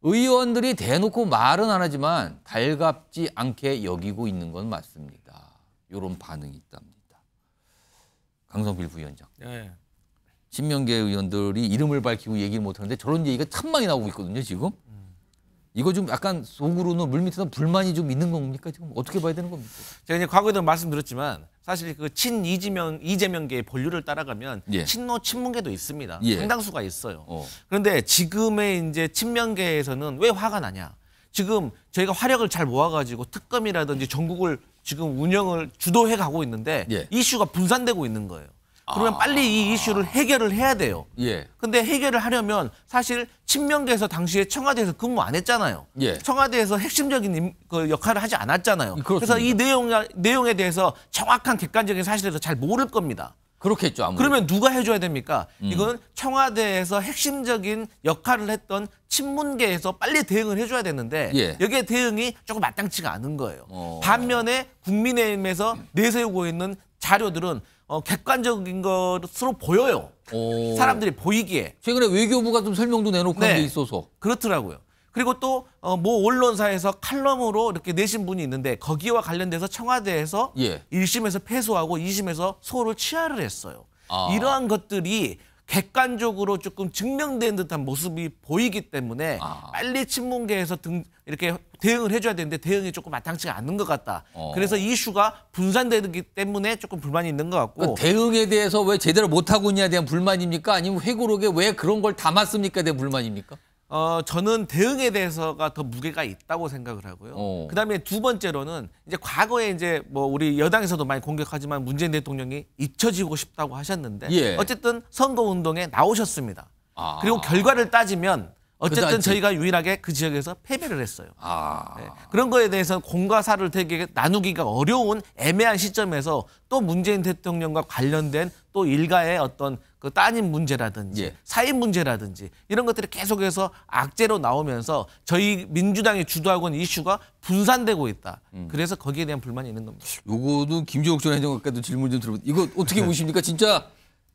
의원들이 대놓고 말은 안 하지만 달갑지 않게 여기고 있는 건 맞습니다. 이런 반응이 있답니다. 강성필 부위원장. 네. 친명계 의원들이 이름을 밝히고 얘기를 못하는데 저런 얘기가 천만이 나오고 있거든요. 지금. 이거 좀 약간 속으로는 물밑에서 불만이 좀 있는 겁니까? 지금 어떻게 봐야 되는 겁니까? 제가 이제 과거에도 말씀드렸지만 사실 그 이재명계의 본류를 따라가면 예. 친문계도 있습니다. 예. 상당수가 있어요. 그런데 지금의 이제 친명계에서는 왜 화가 나냐? 지금 저희가 화력을 잘 모아가지고 특검이라든지 전국을 지금 운영을 주도해 가고 있는데 예. 이슈가 분산되고 있는 거예요. 그러면 빨리 이 이슈를 해결을 해야 돼요. 예. 근데 해결을 하려면 사실 친명계에서 당시에 청와대에서 근무 안 했잖아요. 예. 청와대에서 핵심적인 그 역할을 하지 않았잖아요. 그렇습니다. 그래서 이 내용에 대해서 정확한 객관적인 사실에서 잘 모를 겁니다. 그렇겠죠. 아무래도. 그러면 누가 해줘야 됩니까? 이건 청와대에서 핵심적인 역할을 했던 친문계에서 빨리 대응을 해줘야 되는데 예. 여기에 대응이 조금 마땅치가 않은 거예요. 반면에 국민의힘에서 내세우고 있는 자료들은 객관적인 것으로 보여요. 사람들이 보이기에. 최근에 외교부가 좀 설명도 내놓고 한 게 있어서. 그렇더라고요. 그리고 또 모 언론사에서 칼럼으로 이렇게 내신 분이 있는데 거기와 관련돼서 청와대에서 예. 1심에서 패소하고 2심에서 소를 취하를 했어요. 이러한 것들이 객관적으로 조금 증명된 듯한 모습이 보이기 때문에 빨리 친문계에서 이렇게 대응을 해줘야 되는데 대응이 조금 마땅치가 않는 것 같다. 그래서 이슈가 분산되기 때문에 조금 불만이 있는 것 같고. 그러니까 대응에 대해서 왜 제대로 못하고 있냐에 대한 불만입니까? 아니면 회고록에 왜 그런 걸 담았습니까? 대한 불만입니까? 저는 대응에 대해서가 더 무게가 있다고 생각을 하고요. 그다음에 두 번째로는 이제 과거에 이제 뭐 우리 여당에서도 많이 공격하지만 문재인 대통령이 잊혀지고 싶다고 하셨는데 예. 어쨌든 선거운동에 나오셨습니다. 그리고 결과를 따지면 어쨌든 그다지. 저희가 유일하게 그 지역에서 패배를 했어요. 네. 그런 거에 대해서는 공과 사를 되게 나누기가 어려운 애매한 시점에서 또 문재인 대통령과 관련된 또 일가의 어떤 그 따님 문제라든지 사인 문제라든지 이런 것들이 계속해서 악재로 나오면서 저희 민주당이 주도하고 있는 이슈가 분산되고 있다. 그래서 거기에 대한 불만이 있는 겁니다. 요거도 김종욱 전 행정관께도 질문 좀 들어볼게요. 이거 어떻게 보십니까? 진짜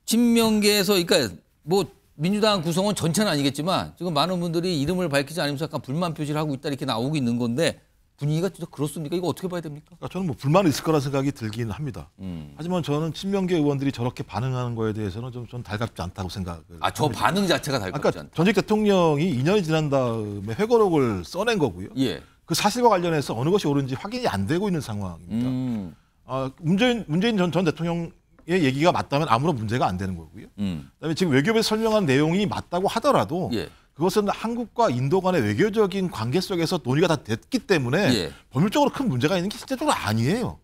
친명계에서 그러니까 뭐 민주당 구성원 전체는 아니겠지만 지금 많은 분들이 이름을 밝히지 않으면서 약간 불만 표시를 하고 있다 이렇게 나오고 있는 건데 분위기가 진짜 그렇습니까? 이거 어떻게 봐야 됩니까? 그러니까 저는 뭐 불만이 있을 거라 생각이 들긴 합니다. 하지만 저는 친명계 의원들이 저렇게 반응하는 거에 대해서는 좀 달갑지 않다고 생각을. 저 반응 자체가 달갑지 않다. 그러니까 전직 대통령이 2년이 지난 다음에 회고록을 써낸 거고요. 예. 그 사실과 관련해서 어느 것이 옳은지 확인이 안 되고 있는 상황입니다. 문재인 전 대통령의 얘기가 맞다면 아무런 문제가 안 되는 거고요. 그다음에 지금 외교부에서 설명한 내용이 맞다고 하더라도 그것은 한국과 인도 간의 외교적인 관계 속에서 논의가 다 됐기 때문에 법률적으로 큰 문제가 있는 게 실제적으로 아니에요.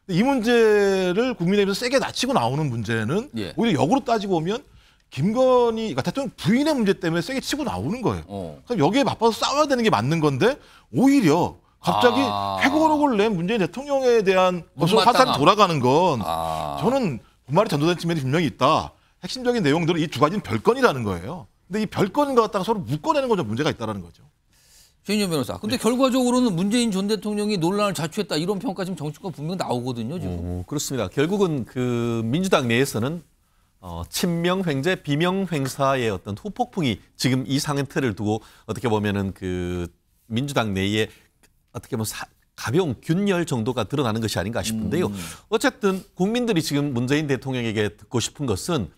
이 문제를 국민의힘에서 세게 낮추고 나오는 문제는 오히려 역으로 따지고 보면 김건희, 그러니까 대통령 부인의 문제 때문에 세게 치고 나오는 거예요. 그럼 여기에 맞서서 싸워야 되는 게 맞는 건데 오히려 갑자기 회고록을 낸 문재인 대통령에 대한 화살이 돌아가는 건 저는 분말이 전도된 측면이 분명히 있다. 핵심적인 내용들은 이 두 가지는 별건이라는 거예요. 근데 이 별건인 것 갖다가 서로 묶어내는 건 좀 문제가 있다는 거죠. 최인정 변호사. 근데 결과적으로는 문재인 전 대통령이 논란을 자초했다 이런 평가 지금 정치권 분명 나오거든요. 지금. 그렇습니다. 결국은 그 민주당 내에서는 친명 횡재, 비명 횡사의 어떤 후폭풍이 지금 이 상태를 두고 어떻게 보면은 그 민주당 내에 어떻게 보면 가벼운 균열 정도가 드러나는 것이 아닌가 싶은데요. 어쨌든 국민들이 지금 문재인 대통령에게 듣고 싶은 것은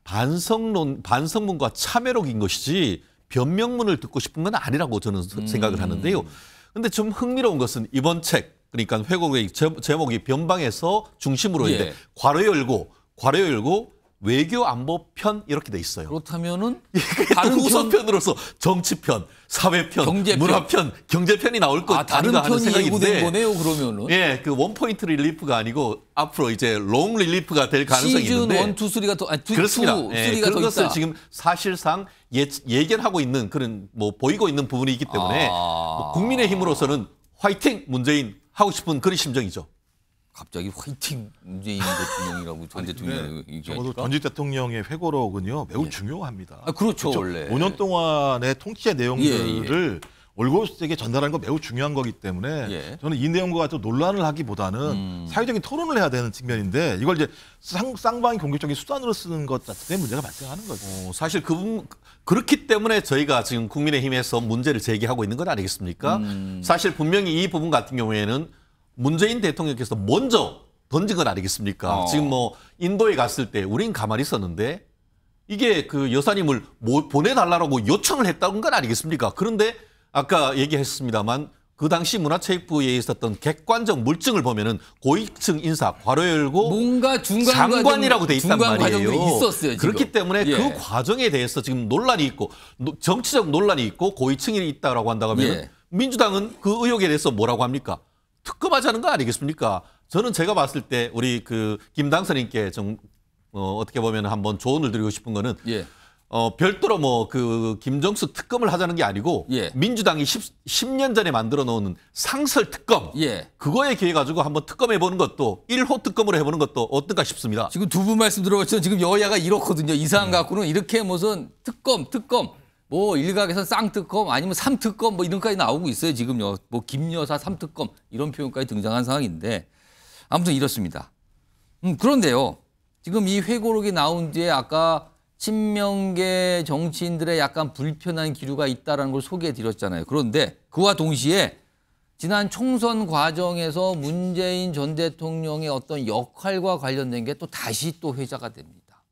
반성문과 참회록인 것이지 변명문을 듣고 싶은 건 아니라고 저는 생각을 하는데요. 그런데 좀 흥미로운 것은 이번 책, 그러니까 회고록의 제목이 변방에서 중심으로 이제 괄호 열고 외교 안보 편 이렇게 돼 있어요. 그렇다면은 다른 우선편으로서 정치편, 사회편, 경제편. 문화편, 경제편이 나올 것 다른 아닌가 하는 편이 생각인데. 예고된 거네요, 그러면은. 예, 그 원포인트 릴리프가 아니고 앞으로 이제 롱 릴리프가 될 가능성이 있는데. 시즌 1, 2, 3가 더 그렇습니다. 3가 그런 더 것을 있다. 지금 사실상 예견하고 있는 그런 뭐 보이고 있는 부분이 있기 때문에 뭐 국민의힘으로서는 화이팅 문재인 하고 싶은 그런 심정이죠. 갑자기 화이팅 문재인 대통령이라고 전 대통령이 얘기하니까. 적어도 전직 대통령의 회고록은요 매우 중요합니다. 그렇죠, 원래. 5년 동안의 통치의 내용들을 올곧게 전달하는 건 매우 중요한 거기 때문에 예. 저는 이 내용과 같은 논란을 하기보다는 사회적인 토론을 해야 되는 측면인데 이걸 이제 쌍방이 공격적인 수단으로 쓰는 것 자체에 문제가 발생하는 거죠. 사실 그렇기 때문에 저희가 지금 국민의힘에서 문제를 제기하고 있는 건 아니겠습니까? 사실 분명히 이 부분 같은 경우에는 문재인 대통령께서 먼저 던진 건 아니겠습니까? 지금 뭐 인도에 갔을 때 우린 가만히 있었는데 이게 그 여사님을 보내달라고 요청을 했다는 건 아니겠습니까? 그런데 아까 얘기했습니다만 그 당시 문화체육부에 있었던 객관적 물증을 보면은 고위층 인사 괄호 열고 뭔가 장관이라고 돼 있단 중간 말이에요. 과정도 있었어요. 지금. 그렇기 때문에 예. 그 과정에 대해서 지금 논란이 있고 정치적 논란이 있고 고위층이 있다라고 한다고 하면 예. 민주당은 그 의혹에 대해서 뭐라고 합니까? 특검하자는 거 아니겠습니까? 저는 제가 봤을 때 우리 그 김 당선인께 좀 어떻게 보면 한번 조언을 드리고 싶은 거는 예. 별도로 뭐 그 김정수 특검을 하자는 게 아니고 예. 민주당이 10년 전에 만들어 놓은 상설 특검 예. 그거에 기해 가지고 한번 특검해 보는 것도 1호 특검으로 해보는 것도 어떨까 싶습니다. 지금 두 분 말씀 들어보시면 지금 여야가 이렇거든요. 이 사안 갖고는 이렇게 무슨 특검 뭐 일각에서 쌍특검 아니면 삼특검 뭐 이런 까지 나오고 있어요. 지금요. 뭐 김여사 삼특검 이런 표현까지 등장한 상황인데 아무튼 이렇습니다. 그런데요. 지금 이 회고록이 나온 뒤에 아까 친명계 정치인들의 약간 불편한 기류가 있다는 걸 소개해 드렸잖아요. 그런데 그와 동시에 지난 총선 과정에서 문재인 전 대통령의 어떤 역할과 관련된 게 또 다시 또 회자가 됩니다.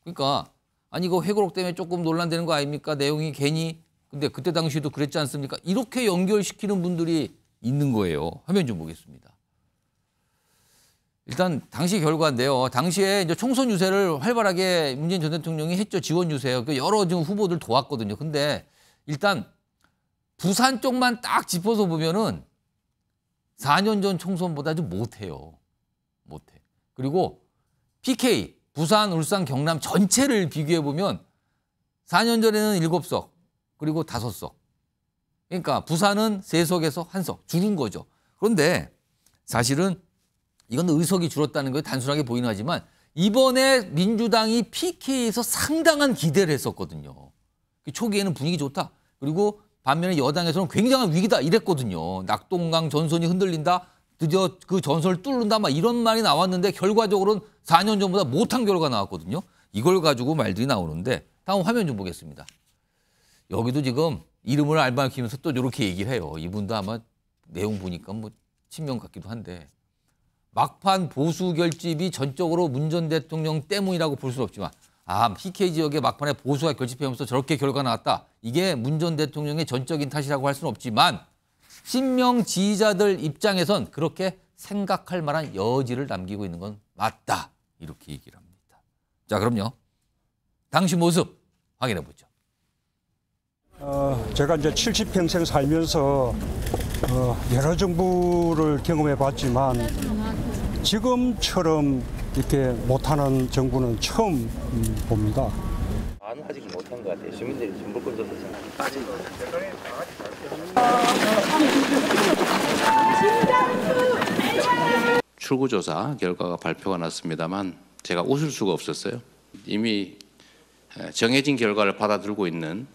그러니까 아니 이거 회고록 때문에 조금 논란되는 거 아닙니까? 내용이 괜히 근데 그때 당시에도 그랬지 않습니까? 이렇게 연결시키는 분들이 있는 거예요. 화면 좀 보겠습니다. 일단 당시 결과인데요. 당시에 이제 총선 유세를 활발하게 문재인 전 대통령이 했죠. 지원 유세요. 여러 지금 후보들 도왔거든요. 근데 일단 부산 쪽만 딱 짚어서 보면은 4년 전 총선보다 좀 못해요. 못해. 그리고 PK 부산, 울산, 경남 전체를 비교해 보면 4년 전에는 7석 그리고 5석. 그러니까 부산은 3석에서 1석 줄은 거죠. 그런데 사실은 이건 의석이 줄었다는 게 단순하게 보이긴 하지만 이번에 민주당이 PK에서 상당한 기대를 했었거든요. 초기에는 분위기 좋다. 그리고 반면에 여당에서는 굉장한 위기다 이랬거든요. 낙동강 전선이 흔들린다. 드디어 그 전선을 뚫는다. 막 이런 말이 나왔는데 결과적으로는 4년 전보다 못한 결과가 나왔거든요. 이걸 가지고 말들이 나오는데 다음 화면 좀 보겠습니다. 여기도 지금 이름을 알바키면서 또 이렇게 얘기를 해요. 이분도 아마 내용 보니까 뭐 친명 같기도 한데 막판 보수 결집이 전적으로 문 전 대통령 때문이라고 볼 수는 없지만 PK 지역의 막판에 보수가 결집하면서 저렇게 결과가 나왔다. 이게 문 전 대통령의 전적인 탓이라고 할 수는 없지만 친명 지지자들 입장에선 그렇게 생각할 만한 여지를 남기고 있는 건 맞다. 이렇게 얘기를 합니다. 자, 그럼요. 당시 모습 확인해 보죠. 제가 이제 70평생 살면서 여러 정부를 경험해 봤지만 지금처럼 이렇게 못하는 정부는 처음 봅니다. 아직 못한 것 같아요. 시민들이 좀 물건 줘서 빠진 것 같아요. 출구조사 결과가 발표가 났습니다만 제가 웃을 수가 없었어요. 이미 정해진 결과를 받아들고 있는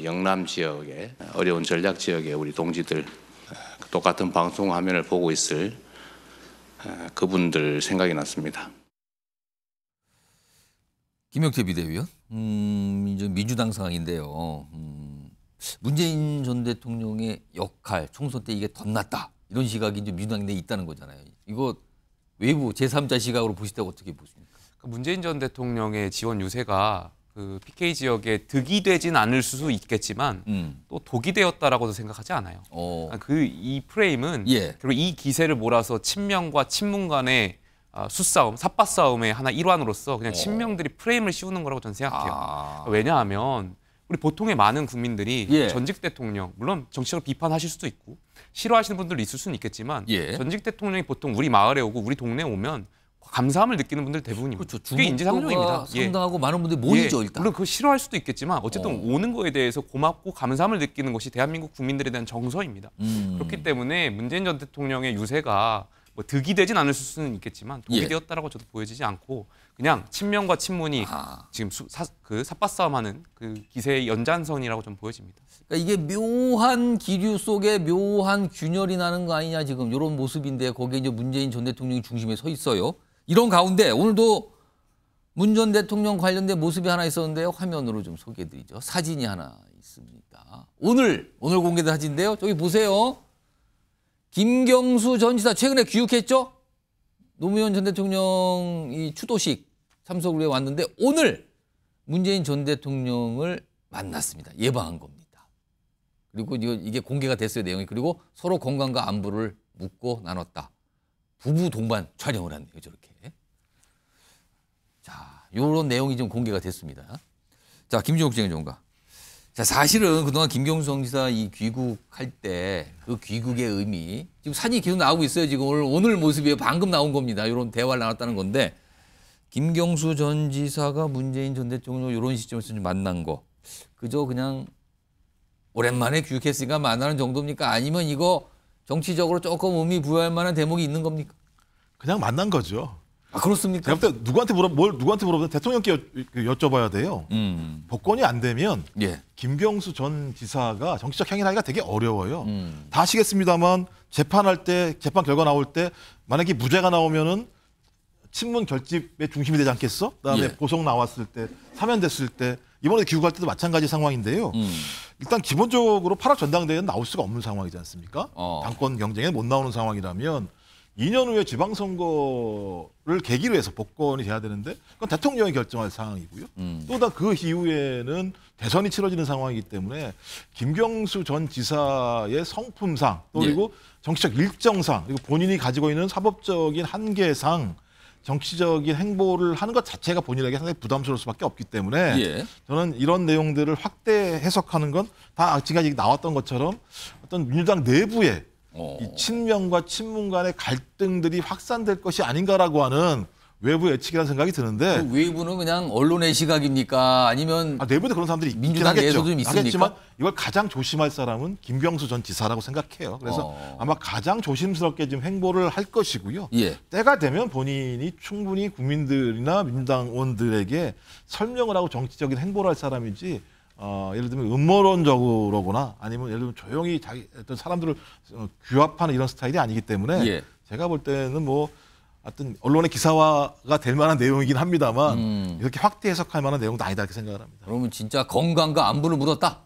영남 지역의 어려운 전략 지역의 우리 동지들 똑같은 방송 화면을 보고 있을 그분들 생각이 났습니다. 김영태 비대위원, 이제 민주당 상황인데요. 문재인 전 대통령의 역할, 총선 때 이게 덧났다. 이런 시각이 이제 민주당 내에 있다는 거잖아요. 이거 외부 제3자 시각으로 보실 때 어떻게 보십니까? 문재인 전 대통령의 지원 유세가 그 PK 지역에 득이 되진 않을 수도 있겠지만 또 독이 되었다라고도 생각하지 않아요. 이 프레임은 결국 이 기세를 몰아서 친명과 친문 간의 수싸움, 삿바싸움의 하나 일환으로서 그냥 친명들이 프레임을 씌우는 거라고 저는 생각해요. 왜냐하면 우리 보통의 많은 국민들이 전직 대통령, 물론 정치적으로 비판하실 수도 있고 싫어하시는 분들도 있을 수는 있겠지만 전직 대통령이 보통 우리 마을에 오고 우리 동네에 오면 감사함을 느끼는 분들 대부분입니다. 그렇죠. 그게 인지상정입니다. 상당하고 많은 분들이 모이죠. 일단. 물론 그거 싫어할 수도 있겠지만 어쨌든 오는 거에 대해서 고맙고 감사함을 느끼는 것이 대한민국 국민들에 대한 정서입니다. 그렇기 때문에 문재인 전 대통령의 유세가 뭐 득이 되진 않을 수는 있겠지만 독이 되었다라고 저도 보여지지 않고 그냥 친명과 친문이 지금 삿바싸움하는 그 기세의 연장선이라고 좀 보여집니다. 그러니까 이게 묘한 기류 속에 묘한 균열이 나는 거 아니냐 지금 이런 모습인데 거기에 이제 문재인 전 대통령이 중심에 서 있어요. 이런 가운데 오늘도 문 전 대통령 관련된 모습이 하나 있었는데요. 화면으로 좀 소개해드리죠. 사진이 하나 있습니다. 오늘 공개된 사진인데요. 저기 보세요. 김경수 전 지사 최근에 귀국했죠? 노무현 전 대통령이 추도식 참석을 해 왔는데 오늘 문재인 전 대통령을 만났습니다. 예방한 겁니다. 그리고 이게 공개가 됐어요, 내용이. 그리고 서로 건강과 안부를 묻고 나눴다. 부부 동반 촬영을 했네요, 저렇게. 자, 요런 내용이 좀 공개가 됐습니다. 자, 김종욱 정의전문가. 자, 사실은 그동안 김경수 정지사 이 귀국할 때 그 귀국의 의미 지금 사진이 계속 나오고 있어요. 지금 오늘 모습이 방금 나온 겁니다. 이런 대화를 나눴다는 건데 김경수 전 지사가 문재인 전 대통령 이런 시점에서 만난 거 그저 그냥 오랜만에 귀국했으니까 만나는 정도입니까? 아니면 이거 정치적으로 조금 의미 부여할 만한 대목이 있는 겁니까? 그냥 만난 거죠. 아, 그렇습니까? 제가 볼 때 누구한테 물어보면 대통령께 여쭤봐야 돼요. 복권이 안 되면 김경수 전 지사가 정치적 행위를 하기가 되게 어려워요. 다 아시겠습니다만 재판 결과 나올 때 만약에 무죄가 나오면은 친문 결집의 중심이 되지 않겠어? 그다음에 보석 나왔을 때, 사면됐을 때 이번에 귀국할 때도 마찬가지 상황인데요. 일단 기본적으로 8월 전당대회는 나올 수가 없는 상황이지 않습니까? 당권 경쟁에 못 나오는 상황이라면 2년 후에 지방선거를 계기로 해서 복권이 돼야 되는데 그건 대통령이 결정할 상황이고요. 또 그 이후에는 대선이 치러지는 상황이기 때문에 김경수 전 지사의 성품상 또 그리고 정치적 일정상 그리고 본인이 가지고 있는 사법적인 한계상 정치적인 행보를 하는 것 자체가 본인에게 상당히 부담스러울 수밖에 없기 때문에 저는 이런 내용들을 확대 해석하는 건 다 지금까지 나왔던 것처럼 어떤 민주당 내부에 이 친명과 친문 간의 갈등들이 확산될 것이 아닌가라고 하는 외부 예측이라는 생각이 드는데 그 외부는 그냥 언론의 시각입니까? 아니면 내부도 그런 사람들이 민주당 내에서도 좀 있습니까? 하겠지만 이걸 가장 조심할 사람은 김경수 전 지사라고 생각해요. 그래서 아마 가장 조심스럽게 지금 행보를 할 것이고요. 때가 되면 본인이 충분히 국민들이나 민주당원들에게 설명을 하고 정치적인 행보를 할 사람이지 예를 들면 음모론적으로거나 아니면 예를 들면 조용히 어떤 사람들을 규합하는 이런 스타일이 아니기 때문에 제가 볼 때는 뭐 하여튼 언론의 기사화가 될 만한 내용이긴 합니다만 이렇게 확대 해석할 만한 내용도 아니다 이렇게 생각을 합니다. 그러면 진짜 건강과 안부를 물었다.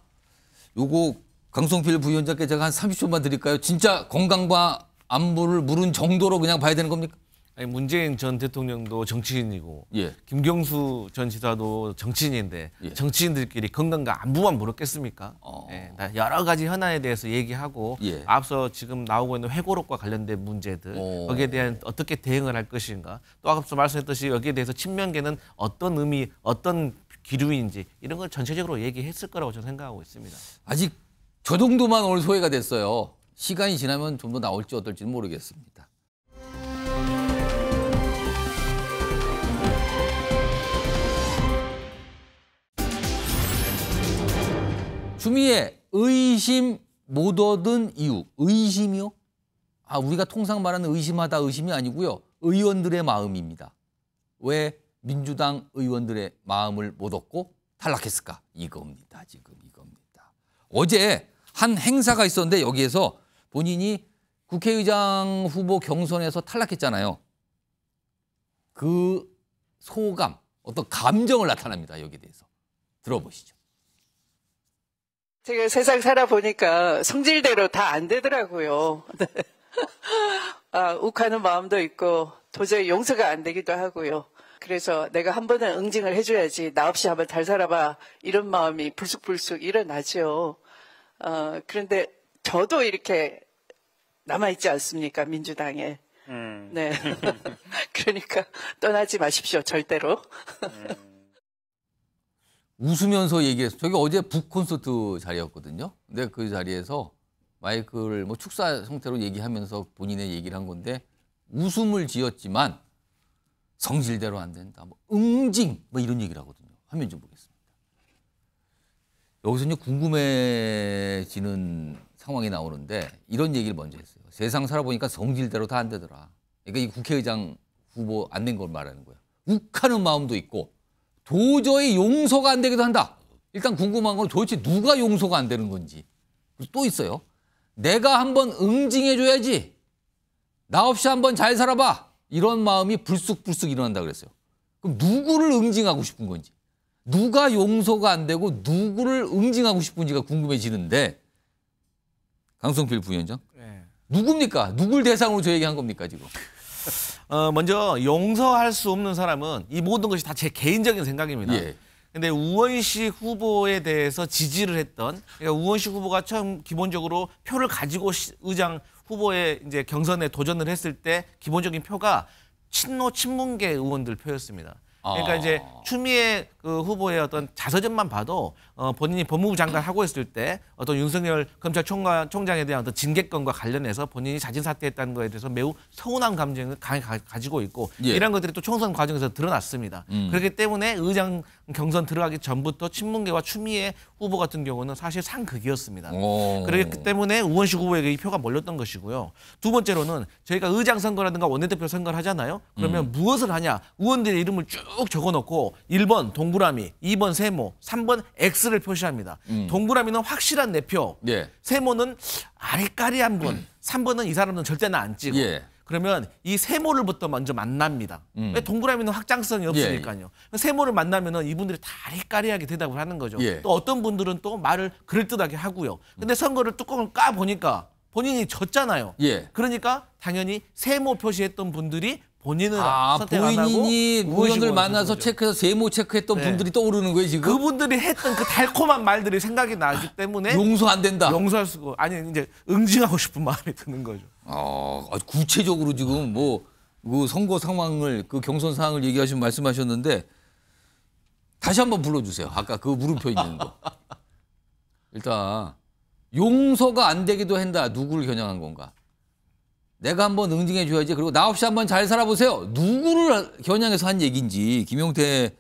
요거 강성필 부위원장께 제가 한 30초만 드릴까요? 진짜 건강과 안부를 물은 정도로 그냥 봐야 되는 겁니까? 아니, 문재인 전 대통령도 정치인이고 김경수 전 지사도 정치인인데 정치인들끼리 건강과 안부만 물었겠습니까? 여러 가지 현안에 대해서 얘기하고 앞서 지금 나오고 있는 회고록과 관련된 문제들 거기에 대한 어떻게 대응을 할 것인가 또 앞서 말씀했듯이 여기에 대해서 친명계는 어떤 의미 어떤 기류인지 이런 걸 전체적으로 얘기했을 거라고 저는 생각하고 있습니다. 아직 저 정도만 오늘 소개가 됐어요. 시간이 지나면 좀 더 나올지 어떨지는 모르겠습니다. 추미애 의심 못 얻은 이유. 의심이요? 우리가 통상 말하는 의심하다 의심이 아니고요. 의원들의 마음입니다. 왜 민주당 의원들의 마음을 못 얻고 탈락했을까? 이겁니다. 지금 이겁니다. 어제 한 행사가 있었는데 여기에서 본인이 국회의장 후보 경선에서 탈락했잖아요. 그 소감, 어떤 감정을 나타납니다. 여기에 대해서. 들어보시죠. 제가 세상 살아보니까 성질대로 다 안 되더라고요. 욱하는 마음도 있고 도저히 용서가 안 되기도 하고요. 그래서 내가 한 번은 응징을 해줘야지 나 없이 한번 잘 살아봐 이런 마음이 불쑥불쑥 일어나죠. 그런데 저도 이렇게 남아있지 않습니까? 민주당에. 네. 그러니까 떠나지 마십시오. 절대로. 웃으면서 얘기했어요. 저기 어제 북콘서트 자리였거든요. 근데 그 자리에서 마이크를 뭐 축사 형태로 얘기하면서 본인의 얘기를 한 건데 웃음을 지었지만 성질대로 안 된다. 뭐 응징 뭐 이런 얘기를 하거든요. 화면 좀 보겠습니다. 여기서 이제 궁금해지는 상황이 나오는데 이런 얘기를 먼저 했어요. 세상 살아보니까 성질대로 다 안 되더라. 그러니까 이 국회의장 후보 안 된 걸 말하는 거예요. 욱하는 마음도 있고 도저히 용서가 안 되기도 한다. 일단 궁금한 건 도대체 누가 용서가 안 되는 건지. 또 있어요. 내가 한번 응징해줘야지. 나 없이 한번 잘 살아봐. 이런 마음이 불쑥불쑥 일어난다 그랬어요. 그럼 누구를 응징하고 싶은 건지. 누가 용서가 안 되고 누구를 응징하고 싶은지가 궁금해지는데 강성필 부위원장. 네. 누굽니까? 누굴 대상으로 저 얘기한 겁니까 지금? 먼저 용서할 수 없는 사람은 이 모든 것이 다 제 개인적인 생각입니다. 근데 우원식 후보에 대해서 지지를 했던, 그러니까 우원식 후보가 처음 기본적으로 표를 가지고 의장 후보에 이제 경선에 도전을 했을 때 기본적인 표가 친노 친문계 의원들 표였습니다. 그러니까 이제 추미애 그 후보의 어떤 자서전만 봐도 본인이 법무부 장관 하고 있을 때 어떤 윤석열 검찰총장에 대한 어떤 징계건과 관련해서 본인이 자진 사퇴했다는 거에 대해서 매우 서운한 감정을 가지고 있고 이런 것들이 또 총선 과정에서 드러났습니다. 그렇기 때문에 의장 경선 들어가기 전부터 친문계와 추미애 후보 같은 경우는 사실 상극이었습니다. 그렇기 때문에 우원식 후보에게 이 표가 몰렸던 것이고요. 두 번째로는 저희가 의장 선거라든가 원내대표 선거를 하잖아요. 그러면 무엇을 하냐? 의원들의 이름을 쭉 적어놓고 1번 동그라미, 2번 세모, 3번 X를 표시합니다. 동그라미는 확실한 내 표, 세모는 아리까리한 분, 3번은 이 사람은 절대 나 안 찍어. 그러면 이 세모를부터 먼저 만납니다. 왜 동그라미는 확장성이 없으니까요. 세모를 만나면은 이분들이 다 아리까리하게 대답을 하는 거죠. 또 어떤 분들은 또 말을 그럴듯하게 하고요. 근데 선거를 뚜껑을 까 보니까 본인이 졌잖아요. 그러니까 당연히 세모 표시했던 분들이 본인은 선택 안 하고 본인이 의원을 만나서 체크해서 세모 체크했던 분들이 떠오르는 거예요 지금? 그분들이 했던 그 달콤한 말들이 생각이 나기 때문에 용서 안 된다. 용서할 수가 아니 이제 응징하고 싶은 마음이 드는 거죠. 구체적으로 지금 그 선거 상황을 그 경선 상황을 얘기하시면 말씀하셨는데 다시 한번 불러주세요. 아까 그 물음표 있는 거. 일단 용서가 안 되기도 한다. 누구를 겨냥한 건가? 내가 한번 응징해 줘야지. 그리고 나 없이 한번 잘 살아보세요. 누구를 겨냥해서 한 얘기인지 김용태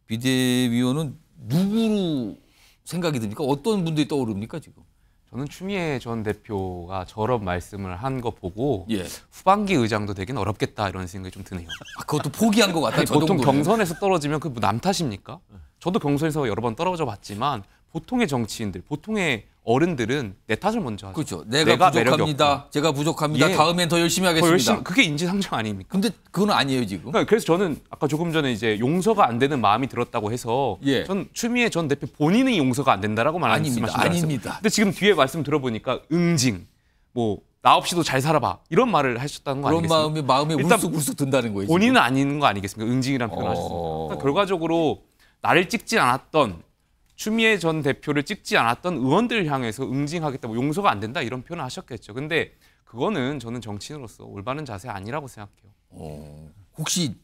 비대위원은 누구로 생각이 듭니까? 어떤 분들이 떠오릅니까 지금? 저는 추미애 전 대표가 저런 말씀을 한 거 보고 후반기 의장도 되긴 어렵겠다 이런 생각이 좀 드네요. 그것도 포기한 것 같아요. 보통 경선에서 떨어지면 그 뭐 남 탓입니까? 저도 경선에서 여러 번 떨어져 봤지만 보통의 정치인들, 보통의 어른들은 내 탓을 먼저 하죠. 그렇죠. 내가 부족합니다. 제가 부족합니다. 다음엔 더 열심히 하겠습니다. 그게 인지상정 아닙니까? 근데 그건 아니에요 지금. 그래서 저는 아까 조금 전에 이제 용서가 안 되는 마음이 들었다고 해서 전 추미애 전 대표 본인이 용서가 안 된다라고 말씀하신 줄 알았어요. 아닙니다. 근데 지금 뒤에 말씀 들어보니까 응징, 나 없이도 잘 살아봐 이런 말을 하셨다는 거 아니겠습니까? 그런 마음에 울쑥울쑥 든다는 거예요. 본인은 아닌 거 아니겠습니까? 응징이란 표현을 하셨습니다. 그러니까 결과적으로 나를 찍지 않았던 추미애 전 대표를 찍지 않았던 의원들을 향해서 응징하겠다, 용서가 안 된다 이런 표현을 하셨겠죠. 근데 그거는 저는 정치인으로서 올바른 자세 아니라고 생각해요. 혹시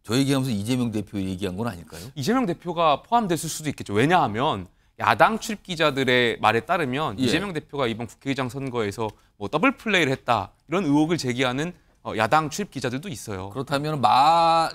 저 얘기하면서 이재명 대표 얘기한 건 아닐까요? 이재명 대표가 포함됐을 수도 있겠죠. 왜냐하면 야당 출입 기자들의 말에 따르면 이재명 대표가 이번 국회의장 선거에서 뭐 더블 플레이를 했다 이런 의혹을 제기하는 야당 출입 기자들도 있어요. 그렇다면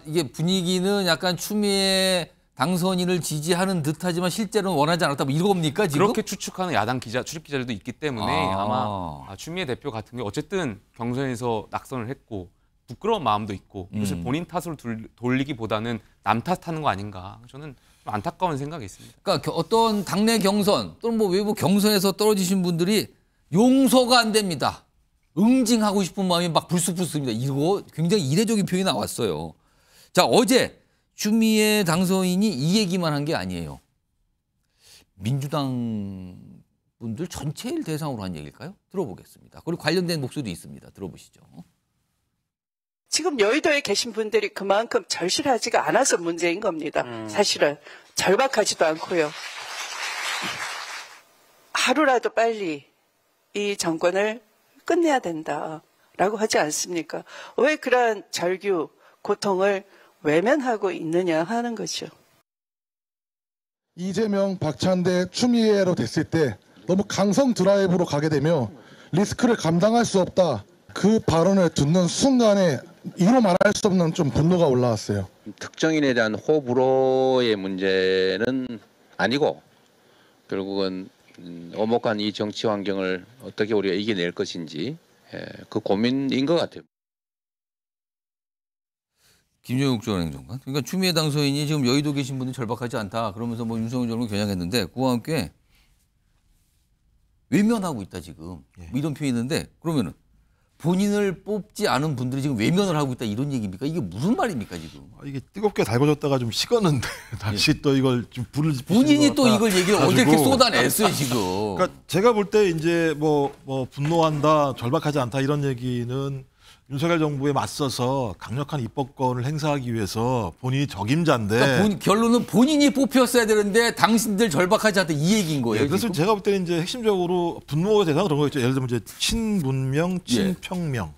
이게 분위기는 약간 추미애 당선인을 지지하는 듯하지만 실제로는 원하지 않았다. 뭐 이겁니까 지금? 그렇게 추측하는 야당 출입 기자들도 있기 때문에 아마 추미애 대표 같은 경우 어쨌든 경선에서 낙선을 했고 부끄러운 마음도 있고 이것을 본인 탓으로 돌리기보다는 남 탓하는 거 아닌가. 저는 좀 안타까운 생각이 있습니다. 그러니까 어떤 당내 경선 또는 뭐 외부 경선에서 떨어지신 분들이 용서가 안 됩니다. 응징하고 싶은 마음이 막 불쑥불쑥입니다. 이거 굉장히 이례적인 표현이 나왔어요. 자, 어제 추미애 당선인이 이 얘기만 한 게 아니에요. 민주당 분들 전체를 대상으로 한 얘기일까요? 들어보겠습니다. 그리고 관련된 목소리도 있습니다. 들어보시죠. 지금 여의도에 계신 분들이 그만큼 절실하지가 않아서 문제인 겁니다. 사실은 절박하지도 않고요. 하루라도 빨리 이 정권을 끝내야 된다라고 하지 않습니까? 왜 그러한 절규, 고통을 외면하고 있느냐 하는 거죠. 이재명, 박찬대, 추미애로 됐을 때 너무 강성 드라이브로 가게 되며 리스크를 감당할 수 없다. 그 발언을 듣는 순간에 이로 말할 수 없는 좀 분노가 올라왔어요. 특정인에 대한 호불호의 문제는 아니고 결국은 오목한 이 정치 환경을 어떻게 우리가 이겨낼 것인지 그 고민인 것 같아요. 김종욱 전 행정관. 그러니까 추미애 당선인이 지금 여의도 계신 분들 절박하지 않다. 그러면서 뭐 윤석열 정부 겨냥했는데 그와 함께 외면하고 있다 지금. 뭐 이런 표현이 있는데 그러면은 본인을 뽑지 않은 분들이 지금 외면을 하고 있다 이런 얘기입니까? 이게 무슨 말입니까 지금? 이게 뜨겁게 달궈졌다가 좀 식었는데 다시 또 이걸 좀 불을 본인이 또 이걸 얘기를 어저께 쏟아냈어요 지금. 그러니까 제가 볼 때 이제 뭐 분노한다, 절박하지 않다 이런 얘기는 윤석열 정부에 맞서서 강력한 입법권을 행사하기 위해서 본인이 적임자인데 그러니까 결론은 본인이 뽑혔어야 되는데 당신들 절박하지 않다 이 얘기인 거예요. 네, 그래서 제가 볼 때는 이제 핵심적으로 분노의 대상은 그런 거겠죠. 예를 들면 이제 친문명, 친평명.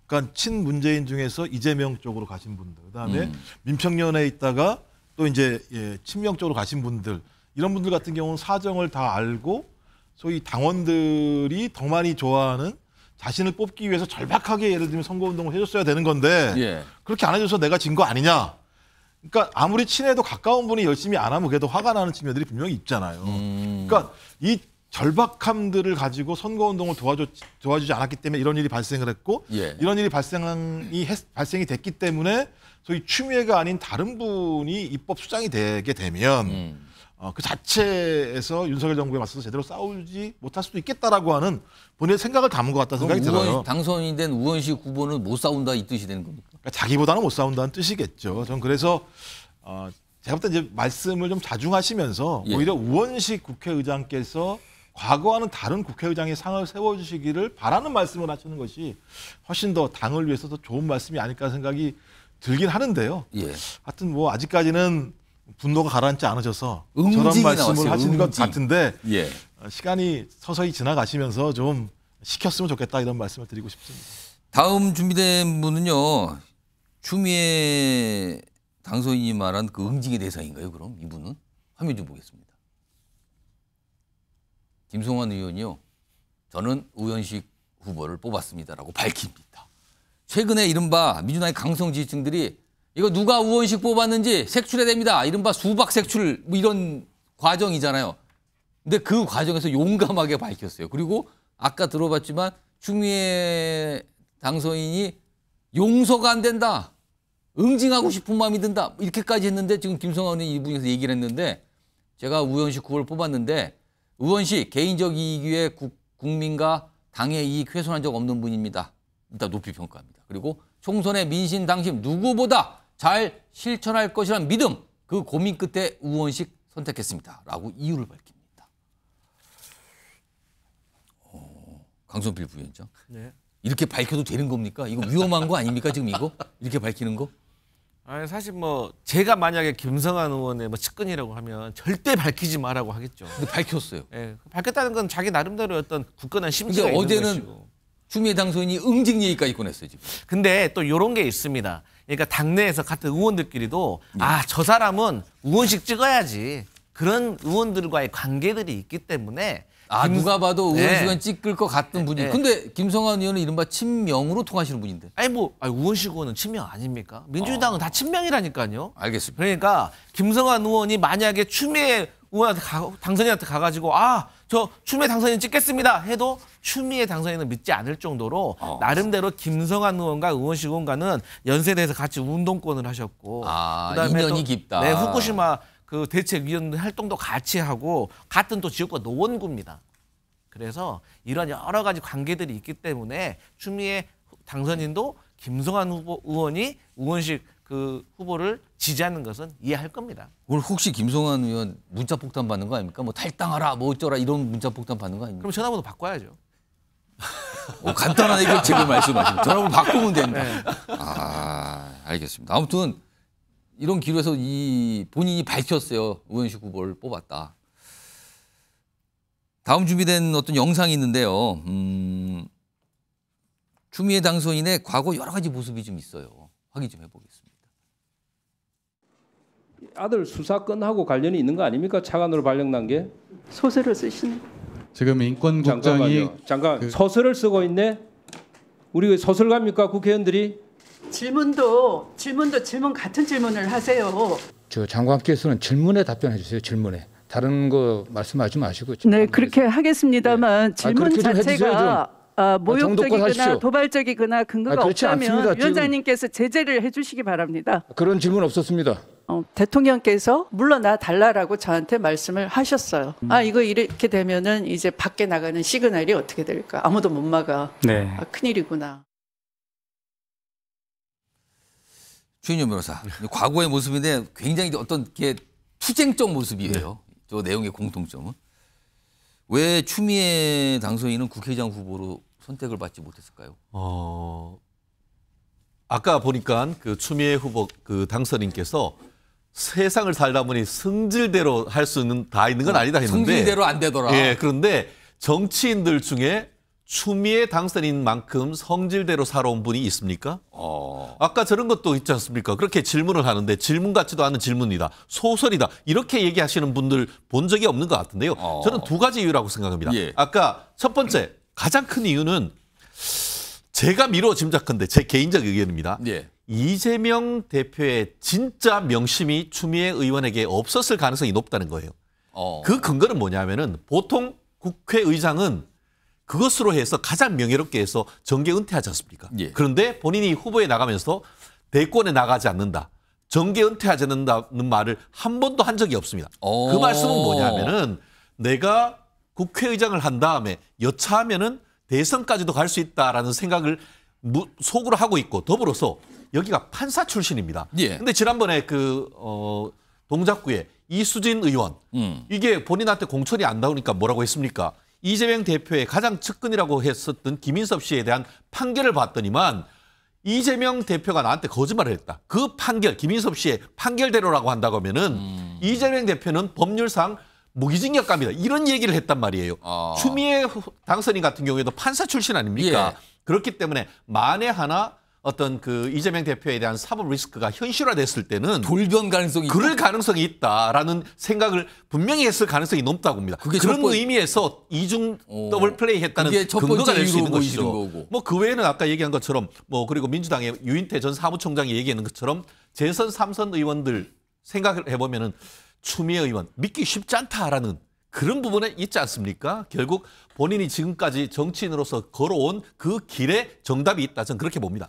그러니까 친문재인 중에서 이재명 쪽으로 가신 분들, 그다음에 민평연에 있다가 또 이제 친명 쪽으로 가신 분들, 이런 분들 같은 경우는 사정을 다 알고 소위 당원들이 더 많이 좋아하는 자신을 뽑기 위해서 절박하게 예를 들면 선거운동을 해줬어야 되는 건데 그렇게 안 해줘서 내가 진 거 아니냐. 그러니까 아무리 친해도 가까운 분이 열심히 안 하면 그래도 화가 나는 측면들이 분명히 있잖아요. 그러니까 이 절박함들을 가지고 선거운동을 도와주지 않았기 때문에 이런 일이 발생을 했고 이런 일이 발생이 됐기 때문에 소위 추미애가 아닌 다른 분이 입법 수장이 되게 되면 그 자체에서 윤석열 정부에 맞서서 제대로 싸우지 못할 수도 있겠다라고 하는 본인의 생각을 담은 것 같다는 생각이 들어요. 당선이 된 우원식 후보는 못 싸운다 이 뜻이 되는 겁니까? 그러니까 자기보다는 못 싸운다는 뜻이겠죠. 전 그래서 제가 볼 때 이제 말씀을 좀 자중하시면서 오히려 우원식 국회의장께서 과거와는 다른 국회의장의 상을 세워주시기를 바라는 말씀을 하시는 것이 훨씬 더 당을 위해서 더 좋은 말씀이 아닐까 생각이 들긴 하는데요. 하여튼 뭐 아직까지는 분노가 가라앉지 않으셔서 저런 말씀을 나왔어요. 하시는 것 같은데 시간이 서서히 지나가시면서 좀 시켰으면 좋겠다 이런 말씀을 드리고 싶습니다. 다음 준비된 분은요. 추미애 당선인이 말한 그 응징의 대상인가요? 그럼 이분은? 화면 좀 보겠습니다. 김성환 의원이요. 저는 우원식 후보를 뽑았습니다라고 밝힙니다. 최근에 이른바 민주당의 강성 지지층들이 이거 누가 우원식 뽑았는지 색출해야 됩니다. 이른바 수박 색출 뭐 이런 과정이잖아요. 근데 그 과정에서 용감하게 밝혔어요. 그리고 아까 들어봤지만 추미애 당선인이 용서가 안 된다. 응징하고 싶은 마음이 든다. 이렇게까지 했는데 지금 김성환 의원이 이분에서 얘기를 했는데 제가 우원식 후보를 뽑았는데 우원식 개인적 이익 위해 국민과 당의 이익 훼손한 적 없는 분입니다. 일단 높이 평가합니다. 그리고 총선의 민심 당심 누구보다 잘 실천할 것이라는 믿음, 그 고민 끝에 우원식 선택했습니다. 라고 이유를 밝힙니다. 강성필 부위원장. 이렇게 밝혀도 되는 겁니까? 이거 위험한 거 아닙니까? 지금 이거? 이렇게 밝히는 거? 아니, 사실 뭐 제가 만약에 김성환 의원의 뭐 측근이라고 하면 절대 밝히지 마라고 하겠죠. 근데 밝혔어요. 밝혔다는 건 자기 나름대로 어떤 굳건한 심지가 있는 어제는 것이고. 추미애 당선인이 응징 얘기까지 꺼냈어요 지금. 근데 또 이런 게 있습니다. 그러니까 당내에서 같은 의원들끼리도 저 사람은 우원식 찍어야지. 그런 의원들과의 관계들이 있기 때문에 누가 봐도 우원식은 찍을 것 같은 분이. 근데 김성환 의원은 이른바 친명으로 통하시는 분인데. 우원식 의원은 친명 아닙니까? 민주당은 다 친명이라니까요. 알겠습니다. 그러니까 김성환 의원이 만약에 추미애 의원한테 당선인한테 가가지고 저 추미애 당선인 찍겠습니다 해도 추미애 당선인은 믿지 않을 정도로 나름대로 김성환 의원과 우원식 의원과는 연세대에서 같이 운동권을 하셨고 그다음에 인연이 깊다. 네, 후쿠시마 그 대책위원 활동도 같이 하고 같은 또 지역구 노원구입니다. 그래서 이런 여러 가지 관계들이 있기 때문에 추미애 당선인도 김성환 의원이 우원식 그 후보를 지지하는 것은 이해할 겁니다. 오늘 혹시 김성환 의원 문자 폭탄 받는 거 아닙니까? 뭐 탈당하라, 뭐 어쩌라 이런 문자 폭탄 받는 거 아닙니까? 그럼 전화번호 바꿔야죠. 간단한 해결책을 말씀하시면 전화번호 바꾸면 된다. 알겠습니다. 아무튼 이런 기로에서 본인이 밝혔어요. 우원식 후보를 뽑았다. 다음 준비된 어떤 영상이 있는데요. 추미애 당선인의 과거 여러 가지 모습이 좀 있어요. 확인 좀 해보겠습니다. 아들 수사건하고 관련이 있는 거 아닙니까? 차관으로 발령난 게. 소설을 쓰신. 지금 인권국장이 잠깐 소설을 쓰고 있네. 우리 소설가입니까 국회의원들이? 질문 같은 질문을 하세요. 저 장관께서는 질문에 답변해 주세요. 질문에. 다른 거 말씀하지 마시고. 네, 그렇게 하겠습니다만 질문 자체가 모욕적이거나 하십시오. 도발적이거나 근거가 그렇지 없다면 않습니다. 위원장님께서 제재를 해주시기 바랍니다. 그런 질문 없었습니다. 대통령께서 물러나 달라라고 저한테 말씀을 하셨어요. 이거 이렇게 되면은 이제 밖에 나가는 시그널이 어떻게 될까? 아무도 못 막아. 네. 큰일이구나. 주인용 변호사, 과거의 모습인데 굉장히 어떤 게 투쟁적 모습이에요. 저 내용의 공통점은. 왜 추미애 당선인은 국회의장 후보로 선택을 받지 못했을까요? 아까 보니까 그 추미애 후보 그 당선인께서 세상을 살다 보니 성질대로 할 수는 다 있는 건 아니다 했는데 성질대로 안 되더라. 예, 그런데 정치인들 중에 추미애 당선인만큼 성질대로 살아온 분이 있습니까? 아까 저런 것도 있지 않습니까? 그렇게 질문을 하는데 질문 같지도 않은 질문이다. 소설이다. 이렇게 얘기하시는 분들 본 적이 없는 것 같은데요. 저는 두 가지 이유라고 생각합니다. 예. 아까 첫 번째 가장 큰 이유는 제가 미뤄 짐작컨대 제 개인적 의견입니다. 예. 이재명 대표의 진짜 명심이 추미애 의원에게 없었을 가능성이 높다는 거예요. 그 근거는 뭐냐면은 보통 국회의장은 그것으로 해서 가장 명예롭게 해서 정계 은퇴하지 않습니까? 예. 그런데 본인이 후보에 나가면서 대권에 나가지 않는다. 정계 은퇴하지 않는다는 말을 한 번도 한 적이 없습니다. 그 말씀은 뭐냐면은 내가 국회의장을 한 다음에 여차하면은 대선까지도 갈 수 있다라는 생각을 속으로 하고 있고 더불어서 여기가 판사 출신입니다. 예. 근데 지난번에 동작구에 이수진 의원 이게 본인한테 공천이 안 나오니까 뭐라고 했습니까? 이재명 대표의 가장 측근이라고 했었던 김인섭 씨에 대한 판결을 봤더니만 이재명 대표가 나한테 거짓말을 했다. 그 판결, 김인섭 씨의 판결대로라고 한다고 하면은 이재명 대표는 법률상 무기징역 갑니다. 이런 얘기를 했단 말이에요. 추미애 당선인 같은 경우에도 판사 출신 아닙니까? 예. 그렇기 때문에 만에 하나 어떤 그 이재명 대표에 대한 사법 리스크가 현실화됐을 때는 돌변 가능성이 그럴 가능성이 있다라는 생각을 분명히 했을 가능성이 높다고 봅니다. 그런 의미에서 이중 더블 플레이 했다는 근거가 될 수 있는 것이죠. 뭐 그 외에는 아까 얘기한 것처럼 뭐 그리고 민주당의 유인태 전 사무총장이 얘기하는 것처럼 재선 3선 의원들 생각을 해보면은 추미애 의원 믿기 쉽지 않다라는 그런 부분에 있지 않습니까? 결국 본인이 지금까지 정치인으로서 걸어온 그 길에 정답이 있다. 저는 그렇게 봅니다.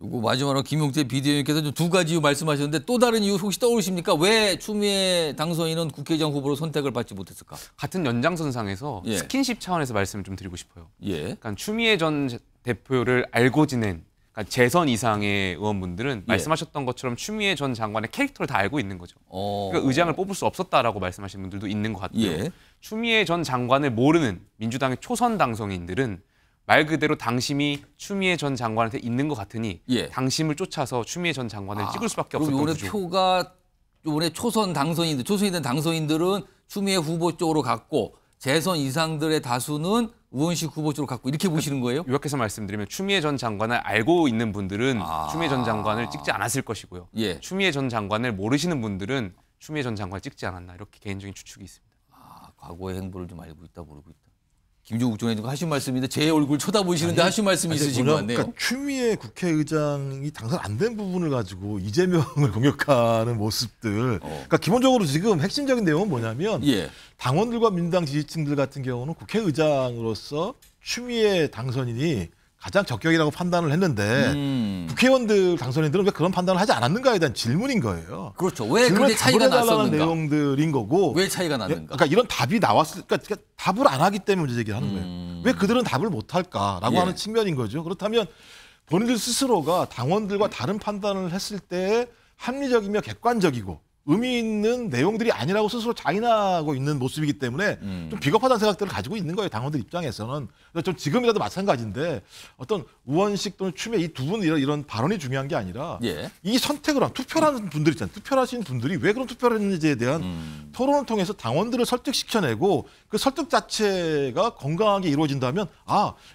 요거 마지막으로 김용태 비대위원께서 좀 두 가지 이유 말씀하셨는데 또 다른 이유 혹시 떠오르십니까? 왜 추미애 당선인은 국회의장 후보로 선택을 받지 못했을까? 같은 연장선상에서 예. 스킨십 차원에서 말씀을 좀 드리고 싶어요. 예. 그러니까 추미애 전 대표를 알고 지낸 그러니까 재선 이상의 의원분들은 말씀하셨던 것처럼 추미애 전 장관의 캐릭터를 다 알고 있는 거죠. 그러니까 의장을 뽑을 수 없었다라고 말씀하시는 분들도 있는 것 같고요. 예. 추미애 전 장관을 모르는 민주당의 초선 당선인들은 말 그대로 당심이 추미애 전 장관한테 있는 것 같으니 당심을 쫓아서 추미애 전 장관을 찍을 수밖에 없었던 이번에 거죠. 표가 이번에 초선이 된 당선인들은 추미애 후보 쪽으로 갔고 재선 이상들의 다수는 의원식 후보 쪽으로 갔고 이렇게 보시는 거예요? 요약해서 말씀드리면 추미애 전 장관을 알고 있는 분들은 추미애 전 장관을 찍지 않았을 것이고요. 예. 추미애 전 장관을 모르시는 분들은 추미애 전 장관을 찍지 않았나 이렇게 개인적인 추측이 있습니다. 과거의 행보를 좀 알고 있다 모르고 있다. 김종국 전 의원님 하신 말씀인데 제 얼굴 쳐다보시는데 하신 말씀이 있으신 것 같네요. 그러니까 추미애 국회의장이 당선 안 된 부분을 가지고 이재명을 공격하는 모습들. 그러니까 기본적으로 지금 핵심적인 내용은 뭐냐면 당원들과 민주당 지지층들 같은 경우는 국회의장으로서 추미애 당선인이 가장 적격이라고 판단을 했는데 국회의원들 당선인들은 왜 그런 판단을 하지 않았는가에 대한 질문인 거예요. 그렇죠. 왜 그렇게 차이가 났었는가? 내용들인 거고. 왜 차이가 났는가? 그러니까 이런 답이 나왔을 그러니까 답을 안 하기 때문에 문제 제기를 하는 거예요. 왜 그들은 답을 못 할까라고 하는 측면인 거죠. 그렇다면 본인들 스스로가 당원들과 다른 판단을 했을 때 합리적이며 객관적이고 의미 있는 내용들이 아니라고 스스로 자인하고 있는 모습이기 때문에 좀 비겁하다는 생각들을 가지고 있는 거예요. 당원들 입장에서는. 좀 지금이라도 마찬가지인데 어떤 우원식 또는 추미애 이 두 분 이런 발언이 중요한 게 아니라 이 선택을 한 투표하는 분들 있잖아요. 투표하신 분들이 왜 그런 투표를 했는지에 대한 토론을 통해서 당원들을 설득시켜내고 그 설득 자체가 건강하게 이루어진다면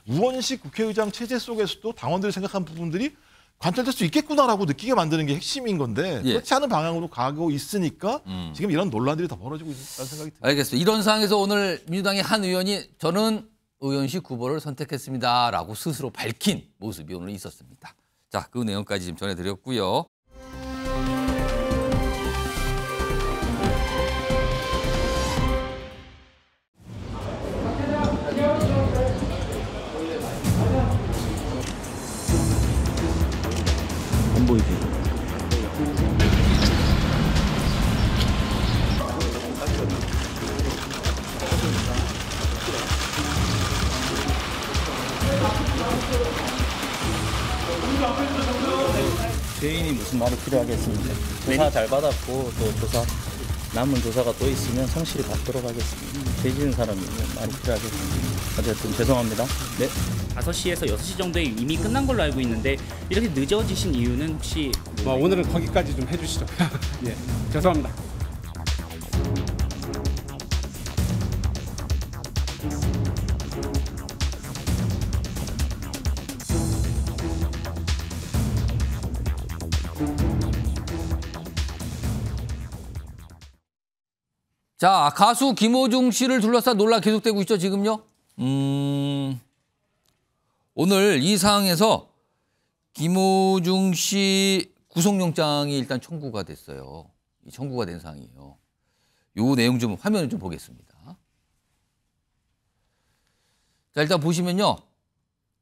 우원식 국회의장 체제 속에서도 당원들이 생각한 부분들이 관철될 수 있겠구나라고 느끼게 만드는 게 핵심인 건데 그렇지 않은 방향으로 가고 있으니까 지금 이런 논란들이 더 벌어지고 있다는 생각이 듭니다. 알겠습니다. 이런 상황에서 오늘 민주당의 한 의원이 저는 의원식 후보를 선택했습니다라고 스스로 밝힌 모습이 오늘 있었습니다. 자, 그 내용까지 지금 전해드렸고요. 것은 많이 필요하겠습니다. 조사 잘 받았고 또 조사 남은 조사가 또 있으면 성실히 받도록 하겠습니다. 죄지은 사람이 많이 필요하겠습니다. 어쨌든 죄송합니다. 네. 5시에서 6시 정도에 이미 끝난 걸로 알고 있는데 이렇게 늦어지신 이유는 혹시 오늘은 거기까지 좀 해주시죠. 예, 죄송합니다. 자, 가수 김호중 씨를 둘러싼 논란 계속되고 있죠, 지금요? 오늘 이 사항에서 김호중 씨 구속영장이 일단 청구가 됐어요. 청구가 된 사항이에요. 요 내용 좀 화면을 좀 보겠습니다. 자, 일단 보시면요.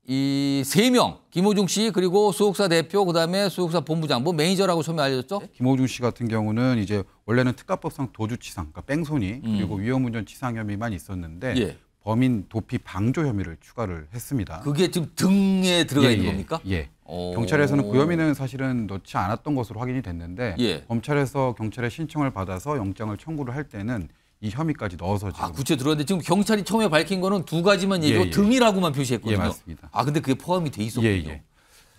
이 3명, 김호중 씨 그리고 소속사 대표 그다음에 소속사 본부장, 뭐 매니저라고 처음에 알려졌죠? 김호중 씨 같은 경우는 이제 원래는 특가법상 도주치상, 그러니까 뺑소니 그리고 위험운전치상 혐의만 있었는데 예. 범인 도피 방조 혐의를 추가를 했습니다. 그게 지금 등에 들어가 있는 겁니까? 예. 경찰에서는 그 혐의는 사실은 넣지 않았던 것으로 확인이 됐는데 예. 검찰에서 경찰의 신청을 받아서 영장을 청구를 할 때는 이 혐의까지 넣어서 지금 구체 들어왔는데 지금 경찰이 처음에 밝힌 거는 2가지만 얘기고 등이라고만 표시했거든요. 예, 맞습니다. 근데 그게 포함이 돼 있었군요.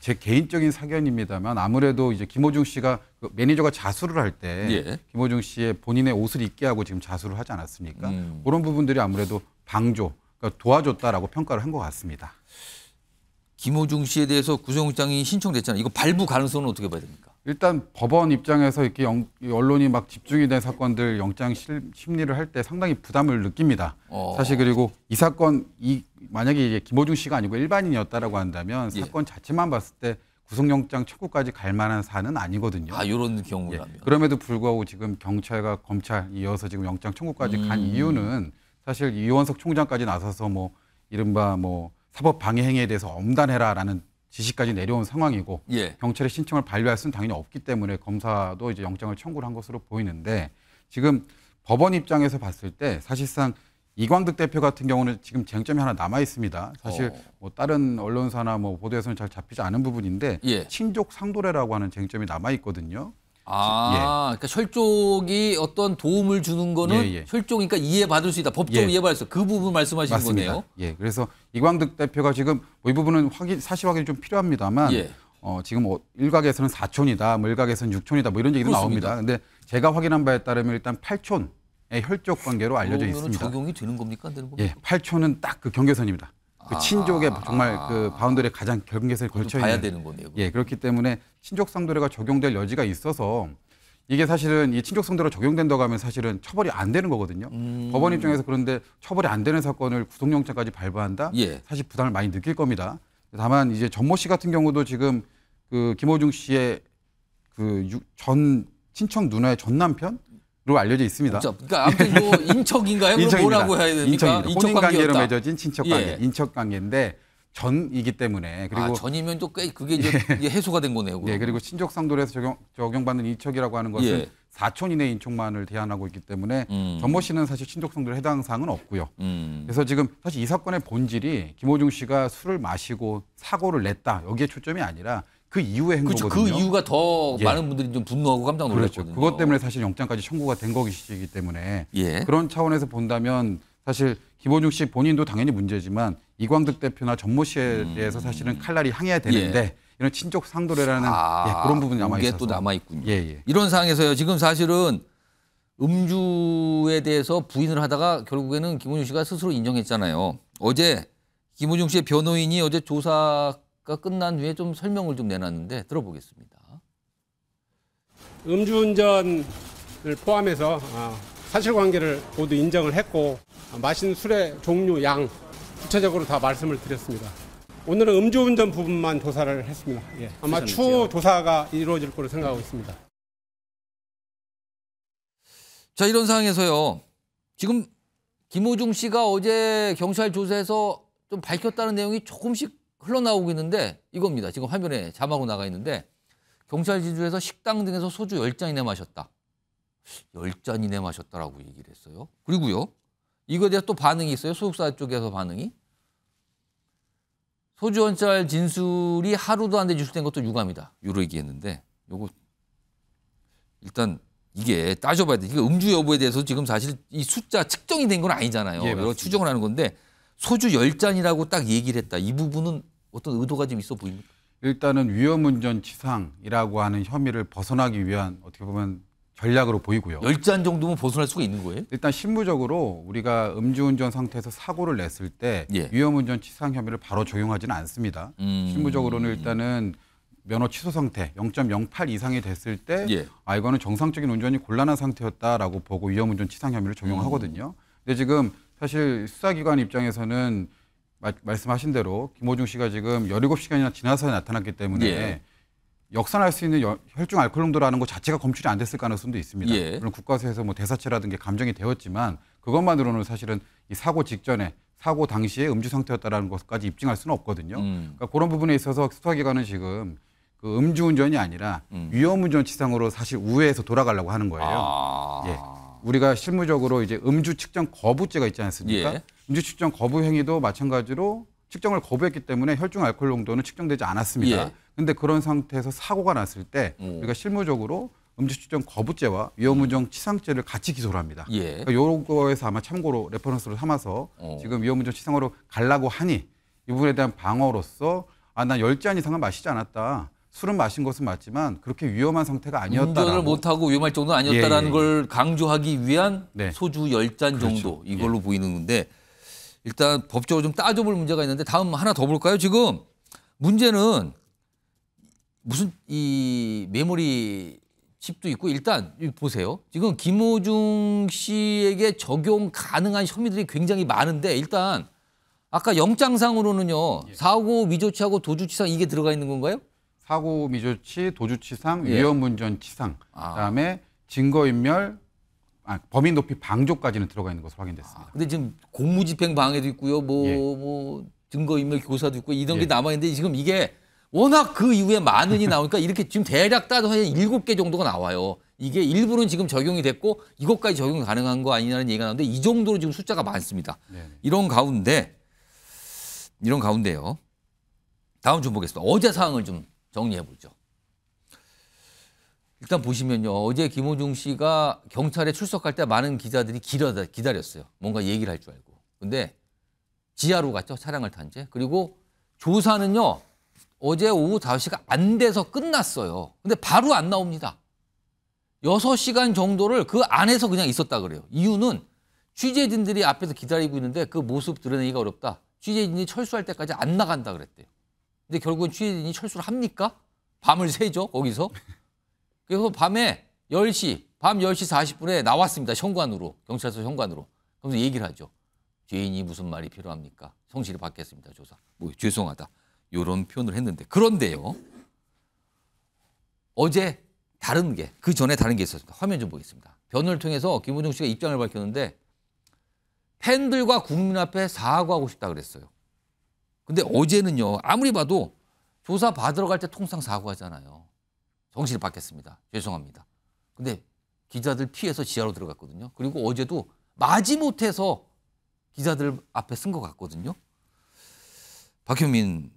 제 개인적인 사견입니다만 아무래도 이제 김호중 씨가 그 매니저가 자수를 할 때 김호중 씨의 본인의 옷을 입게 하고 지금 자수를 하지 않았습니까? 그런 부분들이 아무래도 방조, 그러니까 도와줬다라고 평가를 한 것 같습니다. 김호중 씨에 대해서 구속영장이 신청됐잖아요. 이거 발부 가능성은 어떻게 봐야 됩니까? 일단 법원 입장에서 이렇게 언론이 막 집중이 된 사건들 영장 심리를 할 때 상당히 부담을 느낍니다. 사실 그리고 이 사건 만약에 이게 김호중 씨가 아니고 일반인이었다라고 한다면 사건 자체만 봤을 때 구속영장 청구까지 갈 만한 사안은 아니거든요. 이런 경우라면. 그럼에도 불구하고 지금 경찰과 검찰 이어서 지금 영장 청구까지 간 이유는 사실 이원석 총장까지 나서서 뭐 이른바 뭐 사법 방해 행위에 대해서 엄단해라라는 지시까지 내려온 상황이고 경찰의 신청을 반려할 수는 당연히 없기 때문에 검사도 이제 영장을 청구를 한 것으로 보이는데 지금 법원 입장에서 봤을 때 사실상 이광득 대표 같은 경우는 지금 쟁점이 하나 남아 있습니다. 사실 뭐 다른 언론사나 뭐 보도에서는 잘 잡히지 않은 부분인데 친족 상도례라고 하는 쟁점이 남아 있거든요. 그러니까 혈족이 어떤 도움을 주는 거는 혈족이니까 이해받을 수 있다. 법적으로 이해받을 수 있다. 그 부분 말씀하시는 맞습니다. 거네요. 그래서 이광득 대표가 지금 이 부분은 사실 확인이 좀 필요합니다만 지금 일각에서는 4촌이다, 뭐 일각에서는 6촌이다, 뭐 이런 얘기도 나옵니다. 근데 제가 확인한 바에 따르면 일단 8촌의 혈족 관계로 알려져 있습니다. 적용이 되는 겁니까? 안 되는 겁니까? 8촌은 딱 그 경계선입니다. 그 친족의 정말 그 바운더리에 가장 경계선에 걸쳐 있는. 봐야 되는 거네요. 그렇기 때문에 친족 상도례가 적용될 여지가 있어서 이게 사실은 이 친족 상도례가 적용된다고 하면 사실은 처벌이 안 되는 거거든요. 법원 입장에서 그런데 처벌이 안 되는 사건을 구속영장까지 발부한다? 사실 부담을 많이 느낄 겁니다. 다만 이제 전모 씨 같은 경우도 지금 그 김호중 씨의 그 전 친척 누나의 전 남편? 로 알려져 있습니다. 그러니까 아무튼 뭐 인척인가요? 그럼 뭐라고 해야 됩니까? 혼인 관계로 맺어진 친척 관계, 인척 관계인데 전이기 때문에 그리고 전이면 또 꽤 그게 이제 해소가 된 거네요. 그리고 친족 상도례에서 적용받는 인척이라고 하는 것은 4촌 이내 인척만을 대안하고 있기 때문에 전모 씨는 사실 친족 상도례 해당 사항은 없고요. 그래서 지금 사실 이 사건의 본질이 김호중 씨가 술을 마시고 사고를 냈다 여기에 초점이 아니라 그 이후의 행동거든요. 그 이유가 더 많은 분들이 좀 분노하고 깜짝 놀랐거든요. 그것 때문에 사실 영장까지 청구가 된 것이기 때문에 그런 차원에서 본다면 사실 김호중 씨 본인도 당연히 문제지만 이광득 대표나 전모 씨에 대해서 사실은 칼날이 향해야 되는데 이런 친족 상도례라는 그런 부분이 남아 있어서 이게 또 남아 있군요. 이런 상황에서요. 지금 사실은 음주에 대해서 부인을 하다가 결국에는 김호중 씨가 스스로 인정했잖아요. 어제 김호중 씨의 변호인이 어제 조사가 끝난 후에 좀 설명을 좀 내놨는데 들어보겠습니다. 음주운전을 포함해서 사실관계를 모두 인정을 했고 마신 술의 종류, 양 구체적으로 다 말씀을 드렸습니다. 오늘은 음주운전 부분만 조사를 했습니다. 아마 추후 조사가 이루어질 거로 생각하고 있습니다. 자, 이런 상황에서요. 지금 김호중 씨가 어제 경찰 조사에서 좀 밝혔다는 내용이 조금씩 흘러나오고 있는데 이겁니다. 지금 화면에 자막으로 나가 있는데 경찰 지주에서 식당 등에서 소주 10잔 이내 마셨다. 10잔 이내 마셨다라고 얘기를 했어요. 그리고요. 이거에 대해서 또 반응이 있어요. 소속사 쪽에서 반응이. 소주 한 잔 진술이 하루도 안 돼 유출된 것도 유감이다. 이로 얘기했는데 요거 일단 이게 따져봐야 돼. 이게 음주 여부에 대해서 지금 사실 이 숫자 측정이 된 건 아니잖아요. 예, 여러 추정을 하는 건데 소주 10잔이라고 딱 얘기를 했다. 이 부분은 어떤 의도가 좀 있어 보입니까? 일단은 위험운전 치상이라고 하는 혐의를 벗어나기 위한 어떻게 보면 전략으로 보이고요. 10잔 정도면 벗어날 수가 있는 거예요? 일단 실무적으로 우리가 음주운전 상태에서 사고를 냈을 때 위험운전 치상 혐의를 바로 적용하지는 않습니다. 실무적으로는 일단은 면허 취소 상태 0.08 이상이 됐을 때 이거는 정상적인 운전이 곤란한 상태였다라고 보고 위험운전 치상 혐의를 적용하거든요. 근데 지금 사실 수사기관 입장에서는 말씀하신 대로 김호중 씨가 지금 17시간이나 지나서 나타났기 때문에 역산할 수 있는 혈중 알코올 농도라는 것 자체가 검출이 안 됐을 가능성도 있습니다. 물론 국과수에서 뭐 대사체라든가 감정이 되었지만 그것만으로는 사실은 이 사고 직전에 사고 당시에 음주 상태였다라는 것까지 입증할 수는 없거든요. 그러니까 그런 부분에 있어서 수사기관은 지금 그 음주운전이 아니라 위험운전 치상으로 사실 우회해서 돌아가려고 하는 거예요. 우리가 실무적으로 이제 음주 측정 거부죄가 있지 않습니까? 음주 측정 거부 행위도 마찬가지로 측정을 거부했기 때문에 혈중 알코올 농도는 측정되지 않았습니다. 그런데 그런 상태에서 사고가 났을 때 우리가 실무적으로 음주 측정 거부죄와 위험운전 치상죄를 같이 기소를 합니다. 그러니까 요거에서 아마 참고로 레퍼런스로 삼아서 지금 위험운전 치상으로 가려고 하니 이 부분에 대한 방어로서 난 10잔 이상은 마시지 않았다. 술은 마신 것은 맞지만 그렇게 위험한 상태가 아니었다라고. 운전을 못하고 위험할 정도는 아니었다라는 걸 강조하기 위한 소주 10잔 정도 이걸로 보이는 건데 일단 법적으로 좀 따져볼 문제가 있는데 다음 하나 더 볼까요? 지금 문제는 무슨 이 메모리 칩도 있고 일단 보세요. 지금 김호중 씨에게 적용 가능한 혐의들이 굉장히 많은데 일단 아까 영장상으로는요. 사고 미조치하고 도주치상 이게 들어가 있는 건가요? 사고 미조치, 도주치상, 위험운전 치상, 그다음에 증거인멸, 범인 도피 방조까지는 들어가 있는 것으로 확인됐습니다. 근데 지금 공무집행 방해도 있고요, 뭐 증거인멸 교사도 있고 이런 게 남아 있는데 지금 이게 워낙 그 이후에 많으니 나오니까 이렇게 지금 대략 따도 한 7개 정도가 나와요. 이게 일부는 지금 적용이 됐고 이것까지 적용이 가능한 거 아니냐는 얘기가 나오는데 이 정도로 지금 숫자가 많습니다. 이런 가운데요. 다음 좀 보겠습니다. 어제 사항을 좀 정리해 보죠. 일단 보시면요. 어제 김호중 씨가 경찰에 출석할 때 많은 기자들이 기다렸어요. 뭔가 얘기를 할 줄 알고. 근데 지하로 갔죠. 차량을 탄 채. 그리고 조사는요. 어제 오후 5시가 안 돼서 끝났어요. 근데 바로 안 나옵니다. 6시간 정도를 그 안에서 그냥 있었다 그래요. 이유는 취재진들이 앞에서 기다리고 있는데 그 모습 드러내기가 어렵다. 취재진이 철수할 때까지 안 나간다 그랬대요. 근데 결국은 취재진이 철수를 합니까? 밤을 새죠, 거기서. 그래서 밤 10시 40분에 나왔습니다. 현관으로, 경찰서 현관으로. 그래서 얘기를 하죠. 죄인이 무슨 말이 필요합니까? 성실히 받겠습니다, 조사. 죄송하다. 이런 표현을 했는데. 그런데요. 어제 그 전에 다른 게 있었습니다. 화면 좀 보겠습니다. 변호를 통해서 김호중 씨가 입장을 밝혔는데 팬들과 국민 앞에 사과하고 싶다 그랬어요. 근데 어제는요. 아무리 봐도 조사 받으러 갈 때 통상 사과하잖아요. 성실히 받겠습니다. 죄송합니다. 근데 기자들 피해서 지하로 들어갔거든요. 그리고 어제도 마지못해서 기자들 앞에 쓴 것 같거든요. 박효민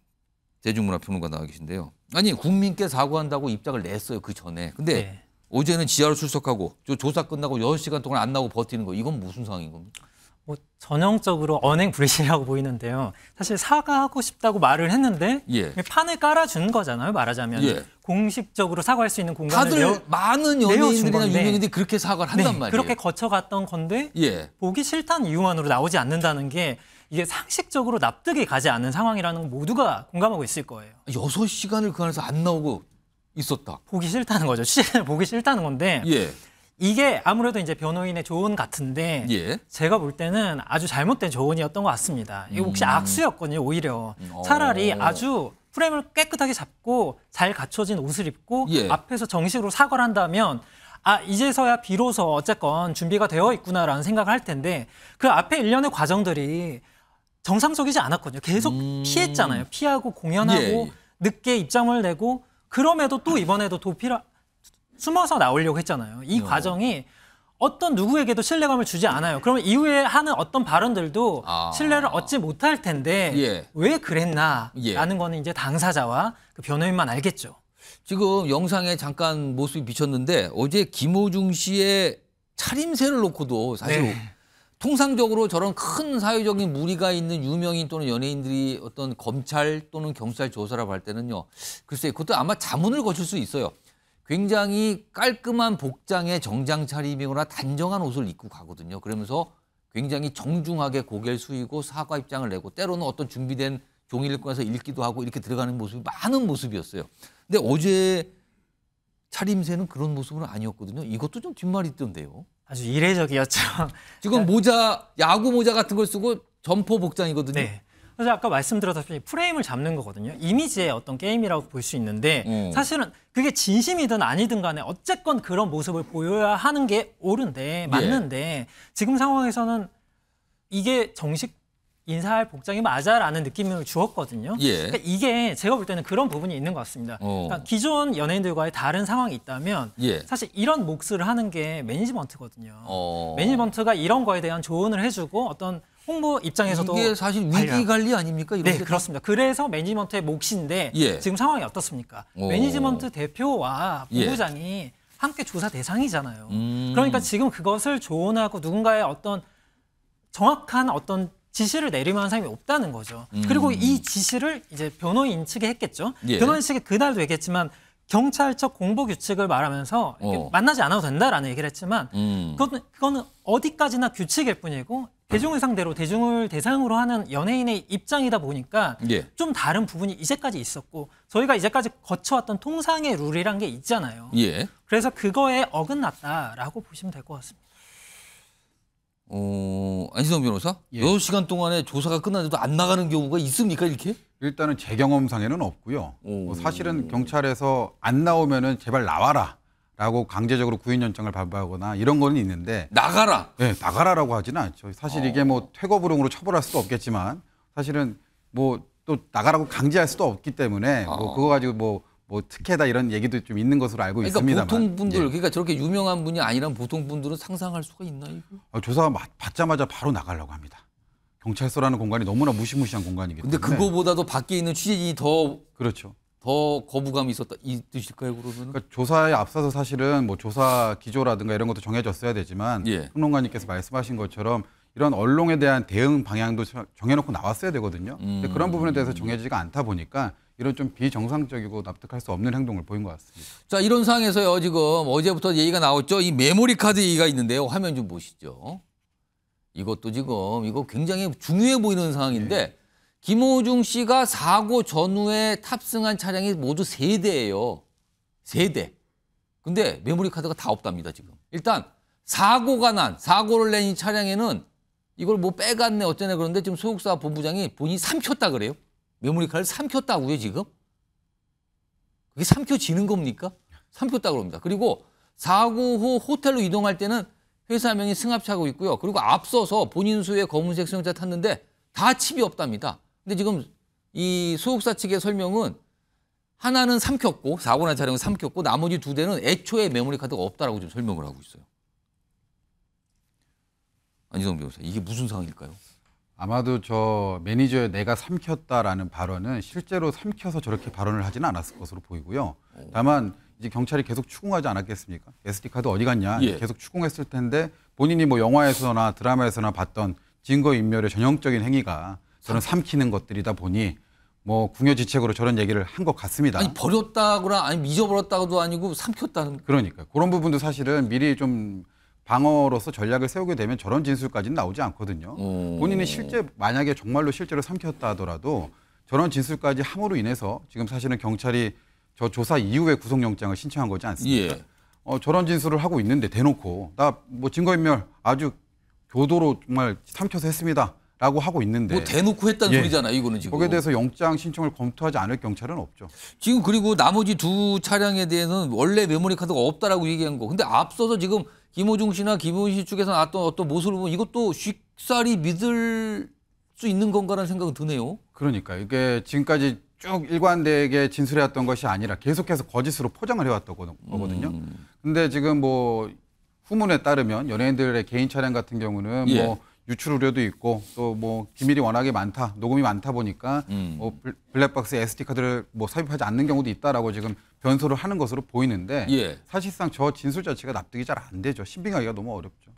대중문화평론가 나와 계신데요. 아니 국민께 사과한다고 입장을 냈어요. 그 전에. 근데 어제는 지하로 출석하고 조사 끝나고 6시간 동안 안 나오고 버티는 거 이건 무슨 상황인 겁니까? 뭐 전형적으로 언행 불신이라고 보이는데요. 사실 사과하고 싶다고 말을 했는데 판을 깔아준 거잖아요. 말하자면 공식적으로 사과할 수 있는 공간을 다들 많은 연예인들이나 유명인들이 그렇게 사과를 한단 말이에요. 그렇게 거쳐갔던 건데 보기 싫다는 이유만으로 나오지 않는다는 게 이게 상식적으로 납득이 가지 않는 상황이라는 건 모두가 공감하고 있을 거예요. 6시간을 그 안에서 안 나오고 있었다. 보기 싫다는 거죠. 취재를 보기 싫다는 건데 이게 아무래도 이제 변호인의 조언 같은데 제가 볼 때는 아주 잘못된 조언이었던 것 같습니다. 이거 혹시 악수였거든요, 오히려. 차라리 아주 프레임을 깨끗하게 잡고 잘 갖춰진 옷을 입고 앞에서 정식으로 사과를 한다면 이제서야 비로소 어쨌건 준비가 되어 있구나라는 생각을 할 텐데 그 앞에 일련의 과정들이 정상적이지 않았거든요. 계속 피했잖아요. 피하고 공연하고 늦게 입장을 내고 그럼에도 또 이번에도 숨어서 나오려고 했잖아요. 이 과정이 어떤 누구에게도 신뢰감을 주지 않아요. 그러면 이후에 하는 어떤 발언들도 신뢰를 얻지 못할 텐데 왜 그랬나라는 거는 이제 당사자와 그 변호인만 알겠죠. 지금 영상에 잠깐 모습이 비쳤는데 어제 김호중 씨의 차림새를 놓고도 사실 네. 통상적으로 저런 큰 사회적인 무리가 있는 유명인 또는 연예인들이 어떤 검찰 또는 경찰 조사를 할 때는요. 글쎄 그것도 아마 자문을 거칠 수 있어요. 굉장히 깔끔한 복장에 정장 차림이거나 단정한 옷을 입고 가거든요. 그러면서 굉장히 정중하게 고개를 숙이고 사과 입장을 내고 때로는 어떤 준비된 종이를 꺼내서 읽기도 하고 이렇게 들어가는 모습이 많은 모습이었어요. 근데 어제 차림새는 그런 모습은 아니었거든요. 이것도 좀 뒷말이 있던데요. 아주 이례적이었죠. 지금 모자, 야구 모자 같은 걸 쓰고 점퍼 복장이거든요. 네. 그래서 아까 말씀드렸다시피 프레임을 잡는 거거든요. 이미지의 어떤 게임이라고 볼 수 있는데 사실은 그게 진심이든 아니든 간에 어쨌건 그런 모습을 보여야 하는 게 옳은데 맞는데 지금 상황에서는 이게 정식 인사할 복장이 맞아라는 느낌을 주었거든요. 그러니까 이게 제가 볼 때는 그런 부분이 있는 것 같습니다. 그러니까 기존 연예인들과의 다른 상황이 있다면 사실 이런 몫을 하는 게 매니지먼트거든요. 매니지먼트가 이런 거에 대한 조언을 해주고 어떤 홍보 입장에서도 이게 사실 위기 관리 아닙니까? 이런 네, 그렇습니다. 그래서 매니지먼트의 몫인데 지금 상황이 어떻습니까? 매니지먼트 대표와 본부장이 함께 조사 대상이잖아요. 그러니까 지금 그것을 조언하고 누군가의 어떤 정확한 어떤 지시를 내리면 사람이 없다는 거죠. 그리고 이 지시를 이제 변호인 측에 했겠죠. 변호인 측에 그날도 얘기했지만 경찰청 공보 규칙을 말하면서 이렇게 만나지 않아도 된다라는 얘기를 했지만 그거는 어디까지나 규칙일 뿐이고 대중을 상대로 대중을 대상으로 하는 연예인의 입장이다 보니까 좀 다른 부분이 이제까지 있었고 저희가 이제까지 거쳐왔던 통상의 룰이란 게 있잖아요. 그래서 그거에 어긋났다라고 보시면 될 것 같습니다. 안시성 변호사? 6시간 동안에 조사가 끝났는데도 안 나가는 경우가 있습니까, 이렇게? 일단은 제 경험상에는 없고요. 사실은 경찰에서 안 나오면은 제발 나와라. 라고 강제적으로 구인 연장을 발부하거나 이런 거는 있는데 나가라. 네, 나가라라고 하지는 않죠. 사실 이게 뭐 퇴거불응으로 처벌할 수도 없겠지만 사실은 뭐 또 나가라고 강제할 수도 없기 때문에 뭐 그거 가지고 뭐 특혜다 이런 얘기도 좀 있는 것으로 알고 있습니다만. 보통 분들 그러니까 저렇게 유명한 분이 아니란 보통 분들은 상상할 수가 있나요? 조사 받자마자 바로 나가려고 합니다. 경찰서라는 공간이 너무나 무시무시한 공간이기 때문에. 근데 그거보다도 밖에 있는 취재진이 더 그렇죠. 더 거부감이 있으실까요, 그러면? 그러니까 조사에 앞서서 사실은 뭐 조사 기조라든가 이런 것도 정해졌어야 되지만 평론가님께서 말씀하신 것처럼 이런 언론에 대한 대응 방향도 정해놓고 나왔어야 되거든요. 근데 그런 부분에 대해서 정해지지가 않다 보니까 이런 좀 비정상적이고 납득할 수 없는 행동을 보인 것 같습니다. 자, 이런 상황에서요, 지금 어제부터 얘기가 나왔죠. 이 메모리 카드 얘기가 있는데요. 화면 좀 보시죠. 이것도 지금 이거 굉장히 중요해 보이는 상황인데 김호중 씨가 사고 전후에 탑승한 차량이 모두 3대예요. 3대. 근데 메모리 카드가 다 없답니다, 지금. 일단 사고를 낸 이 차량에는 이걸 뭐 빼갔네 어쩌네 그런데 지금 소속사 본부장이 본인이 삼켰다 그래요. 메모리 카드를 삼켰다고요, 지금? 그게 삼켜지는 겁니까? 삼켰다고 합니다. 그리고 사고 후 호텔로 이동할 때는 회사명이 승합차고 있고요. 그리고 앞서서 본인 소유의 검은색 승용차 탔는데 다 칩이 없답니다. 근데 지금 이 소속사 측의 설명은 하나는 삼켰고 사고 난 차량은 삼켰고 나머지 2대는 애초에 메모리 카드가 없다라고 지금 설명을 하고 있어요. 안지성 변호사, 이게 무슨 상황일까요? 아마도 저 매니저의 내가 삼켰다라는 발언은 실제로 삼켜서 저렇게 발언을 하지는 않았을 것으로 보이고요. 다만 이제 경찰이 계속 추궁하지 않았겠습니까? SD 카드 어디 갔냐? 계속 추궁했을 텐데 본인이 뭐 영화에서나 드라마에서나 봤던 증거인멸의 전형적인 행위가 저는 삼키는 것들이다 보니 뭐 궁여지책으로 저런 얘기를 한 것 같습니다. 아니 버렸다거나 아니 잊어버렸다고도 아니고 삼켰다는. 그러니까 그런 부분도 사실은 미리 좀 방어로서 전략을 세우게 되면 저런 진술까지는 나오지 않거든요. 본인이 만약에 정말로 실제로 삼켰다 하더라도 저런 진술까지 함으로 인해서 지금 사실은 경찰이 저 조사 이후에 구속영장을 신청한 거지 않습니까? 저런 진술을 하고 있는데 대놓고 나 뭐 증거인멸 아주 교도로 정말 삼켜서 했습니다. 라고 하고 있는데. 뭐 대놓고 했다는 소리잖아요, 이거는 지금. 거기에 대해서 영장 신청을 검토하지 않을 경찰은 없죠. 지금 그리고 나머지 2 차량에 대해서는 원래 메모리 카드가 없다라고 얘기한 거. 근데 앞서서 지금 김호중 씨나 김호중 씨 쪽에서 나왔던 어떤 모습을 보면 이것도 쉽사리 믿을 수 있는 건가라는 생각은 드네요. 그러니까 이게 지금까지 쭉 일관되게 진술해왔던 것이 아니라 계속해서 거짓으로 포장을 해왔던 거거든요. 근데 지금 뭐 후문에 따르면 연예인들의 개인 차량 같은 경우는 뭐 유출 우려도 있고 또 뭐 기밀이 워낙에 많다, 녹음이 많다 보니까 뭐 블랙박스 SD 카드를 뭐 삽입하지 않는 경우도 있다라고 지금 변소를 하는 것으로 보이는데 예. 사실상 저 진술 자체가 납득이 잘 안 되죠. 신빙하기가 너무 어렵죠.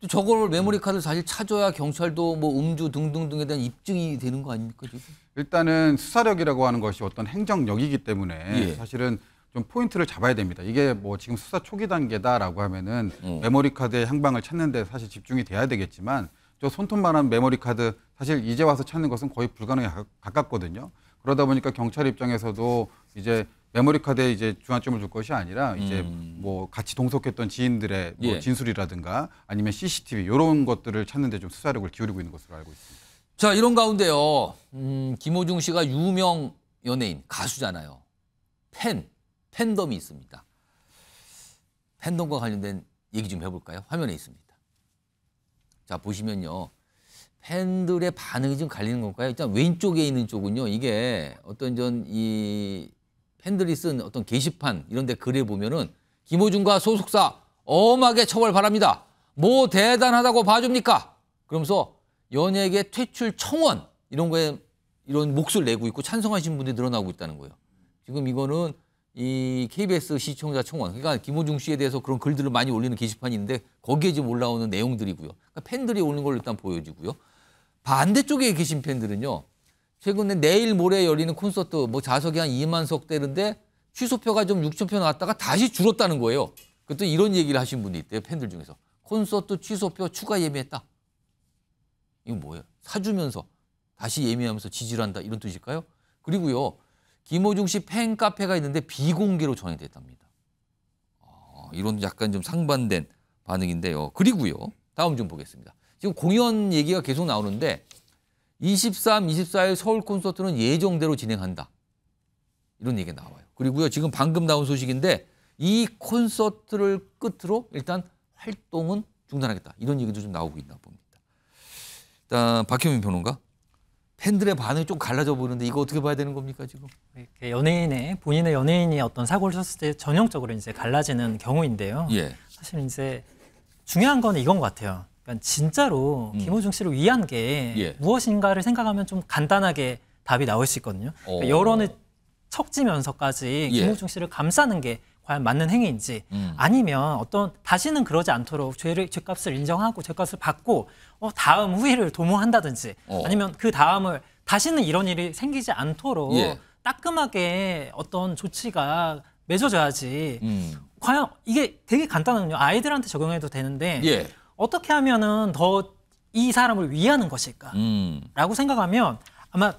저걸 메모리 카드를 사실 찾아야 경찰도 뭐 음주 등등등에 대한 입증이 되는 거 아닙니까 지금? 일단은 수사력이라고 하는 것이 어떤 행정력이기 때문에 예. 사실은 좀 포인트를 잡아야 됩니다. 이게 뭐 지금 수사 초기 단계다라고 하면은 메모리 카드의 향방을 찾는 데 사실 집중이 돼야 되겠지만 저 손톱만한 메모리 카드 사실 이제 와서 찾는 것은 거의 불가능에 가깝거든요. 그러다 보니까 경찰 입장에서도 이제 메모리 카드에 이제 중앙점을 줄 것이 아니라 이제 뭐 같이 동석했던 지인들의 뭐 예. 진술이라든가 아니면 CCTV 이런 것들을 찾는 데 좀 수사력을 기울이고 있는 것으로 알고 있습니다. 자, 이런 가운데요. 김호중 씨가 유명 연예인, 가수잖아요. 팬덤이 있습니다. 팬덤과 관련된 얘기 좀 해볼까요? 화면에 있습니다. 자, 보시면요. 팬들의 반응이 좀 갈리는 건가요? 일단 왼쪽에 있는 쪽은요. 이게 어떤 이 팬들이 쓴 어떤 게시판 이런 데 글에 보면은 김호중과 소속사 엄하게 처벌 바랍니다. 뭐 대단하다고 봐줍니까? 그러면서 연예계 퇴출 청원 이런 거에 이런 몫을 내고 있고 찬성하신 분들이 늘어나고 있다는 거예요. 지금 이거는 이 KBS 시청자 청원, 그러니까 김호중 씨에 대해서 그런 글들을 많이 올리는 게시판이 있는데 거기에 지금 올라오는 내용들이고요. 그러니까 팬들이 올린 걸 일단 보여주고요. 반대쪽에 계신 팬들은요. 최근에 내일 모레 열리는 콘서트 뭐 좌석이 한 2만 석 되는데 취소표가 좀 6천 표 나왔다가 다시 줄었다는 거예요. 그것도 이런 얘기를 하신 분이 있대요. 팬들 중에서. 콘서트 취소표 추가 예매했다. 이거 뭐예요? 사주면서 다시 예매하면서 지지를 한다 이런 뜻일까요? 그리고요. 김호중 씨 팬카페가 있는데 비공개로 전해됐답니다. 이런 약간 좀 상반된 반응인데요. 그리고요. 다음 좀 보겠습니다. 지금 공연 얘기가 계속 나오는데 23, 24일 서울 콘서트는 예정대로 진행한다. 이런 얘기가 나와요. 그리고요. 지금 방금 나온 소식인데 이 콘서트를 끝으로 일단 활동은 중단하겠다. 이런 얘기도 좀 나오고 있나 봅니다. 일단 박혜민 평론가. 팬들의 반응이 좀 갈라져 보이는데 이거 어떻게 봐야 되는 겁니까 지금? 본인의 연예인이 어떤 사고를 쳤을 때 전형적으로 이제 갈라지는 경우인데요. 예. 사실 이제 중요한 건 이건 것 같아요. 그러니까 진짜로 김호중 씨를 위한 게 예. 무엇인가를 생각하면 좀 간단하게 답이 나올 수 있거든요. 그러니까 여론을 척지면서까지 예. 김호중 씨를 감싸는 게 과연 맞는 행위인지 아니면 어떤 다시는 그러지 않도록 죄값을 인정하고 죄값을 받고 다음 후회를 도모한다든지 아니면 그 다음을 다시는 이런 일이 생기지 않도록 예. 따끔하게 어떤 조치가 맺어져야지 과연 이게 되게 간단하거든요. 아이들한테 적용해도 되는데 예. 어떻게 하면은 더 이 사람을 위하는 것일까 라고 생각하면 아마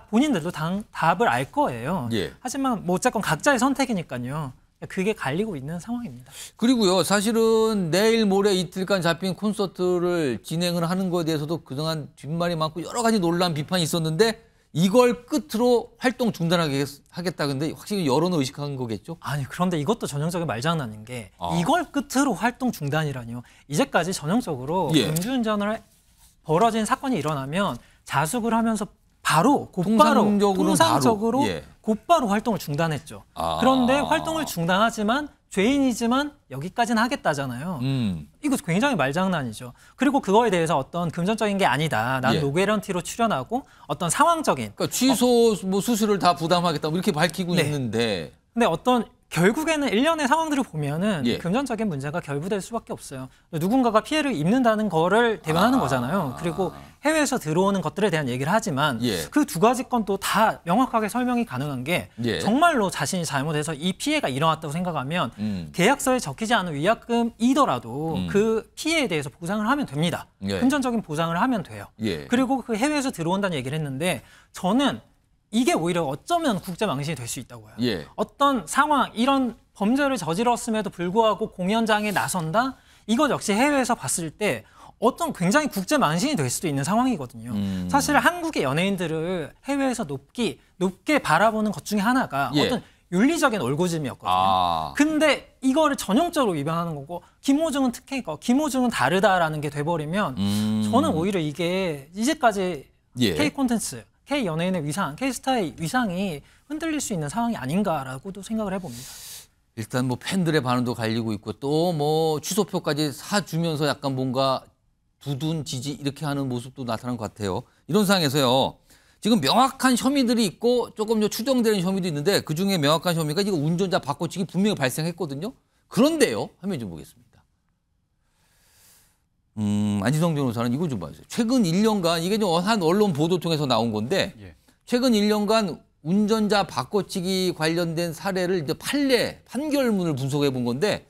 본인들도 답을 알 거예요. 예. 하지만 뭐 어쨌건 각자의 선택이니까요. 그게 갈리고 있는 상황입니다. 그리고요. 사실은 내일 모레 이틀간 잡힌 콘서트를 진행을 하는 거에 대해서도 그동안 뒷말이 많고 여러 가지 논란 비판이 있었는데 이걸 끝으로 활동 중단하겠다. 근데 확실히 여론을 의식한 거겠죠? 아니 그런데 이것도 전형적인 말장난인 게 이걸 끝으로 활동 중단이라니요. 이제까지 전형적으로 예. 음주운전을 벌어진 사건이 일어나면 자숙을 하면서 바로 통상적으로 곧바로 활동을 중단했죠. 그런데 활동을 중단하지만 죄인이지만 여기까지는 하겠다잖아요. 이거 굉장히 말장난이죠. 그리고 그거에 대해서 어떤 금전적인 게 아니다. 난 노게런티로 출연하고 어떤 상황적인 그러니까 취소 뭐 수수료를 다 부담하겠다 뭐 이렇게 밝히고 있는데 근데 어떤 결국에는 일련의 상황들을 보면은 예. 금전적인 문제가 결부될 수밖에 없어요. 누군가가 피해를 입는다는 거를 대변하는 거잖아요. 그리고 해외에서 들어오는 것들에 대한 얘기를 하지만 그 두 가지 건 또 다 명확하게 설명이 가능한 게 정말로 자신이 잘못해서 이 피해가 일어났다고 생각하면 계약서에 적히지 않은 위약금이더라도 그 피해에 대해서 보상을 하면 됩니다. 금전적인 보상을 하면 돼요. 그리고 그 해외에서 들어온다는 얘기를 했는데 저는 이게 오히려 어쩌면 국제망신이 될 수 있다고요. 어떤 상황, 이런 범죄를 저질렀음에도 불구하고 공연장에 나선다? 이것 역시 해외에서 봤을 때 어떤 굉장히 국제망신이 될 수도 있는 상황이거든요. 사실 한국의 연예인들을 해외에서 높게 바라보는 것 중에 하나가 어떤 윤리적인 올고짐이었거든요. 근데 이거를 전형적으로 위반하는 거고 김호중은 특혜고 김호중은 다르다라는 게 돼버리면 저는 오히려 이게 이제까지 K 콘텐츠 K 연예인의 위상, K 스타의 위상이 흔들릴 수 있는 상황이 아닌가라고도 생각을 해봅니다. 일단 뭐 팬들의 반응도 갈리고 있고 또 뭐 취소표까지 사주면서 약간 뭔가 두둔 지지 이렇게 하는 모습도 나타난 것 같아요. 이런 상황에서요. 지금 명확한 혐의들이 있고 조금 추정되는 혐의도 있는데 그중에 명확한 혐의가 지금 운전자 바꿔치기 분명히 발생했거든요. 그런데요. 화면 좀 보겠습니다. 안지성 변호사는 이거 좀 봐주세요. 최근 1년간 이게 한 언론 보도 통해서 나온 건데 최근 1년간 운전자 바꿔치기 관련된 사례를 이제 판례, 판결문을 분석해 본 건데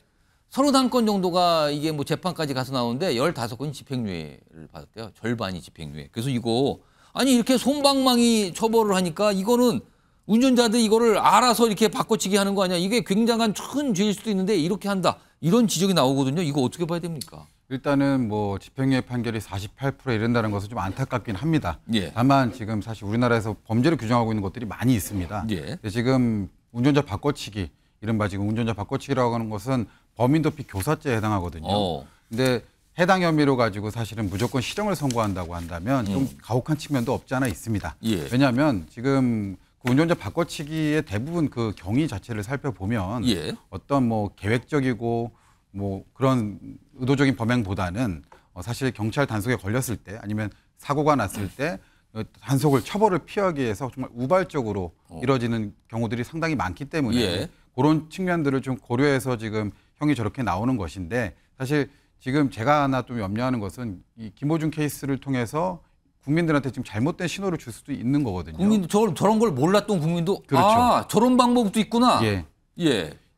31건 정도가 이게 뭐 재판까지 가서 나오는데 15건이 집행유예를 받았대요. 절반이 집행유예. 그래서 이거 아니 이렇게 솜방망이 처벌을 하니까 이거는 운전자들 이거를 알아서 이렇게 바꿔치기 하는 거 아니야. 이게 굉장한 큰 죄일 수도 있는데 이렇게 한다. 이런 지적이 나오거든요. 이거 어떻게 봐야 됩니까? 일단은 뭐 집행유예 판결이 48% 이른다는 것은 좀 안타깝긴 합니다. 예. 다만 지금 사실 우리나라에서 범죄를 규정하고 있는 것들이 많이 있습니다. 예. 근데 지금 운전자 바꿔치기, 이른바 지금 운전자 바꿔치기라고 하는 것은 범인도피 교사죄에 해당하거든요. 근데 해당 혐의로 가지고 사실은 무조건 실형을 선고한다고 한다면 좀 가혹한 측면도 없지 않아 있습니다. 예. 왜냐하면 지금 그 운전자 바꿔치기의 대부분 그 경위 자체를 살펴보면 어떤 뭐 계획적이고 뭐 그런 의도적인 범행보다는 사실 경찰 단속에 걸렸을 때 아니면 사고가 났을 때 단속을 처벌을 피하기 위해서 정말 우발적으로 이뤄지는 경우들이 상당히 많기 때문에 그런 측면들을 좀 고려해서 지금 형이 저렇게 나오는 것인데 사실 지금 제가 하나 좀 염려하는 것은 이 김호중 케이스를 통해서 국민들한테 지금 잘못된 신호를 줄 수도 있는 거거든요. 국민도 저런 걸 몰랐던 국민도 그렇죠. 아 저런 방법도 있구나.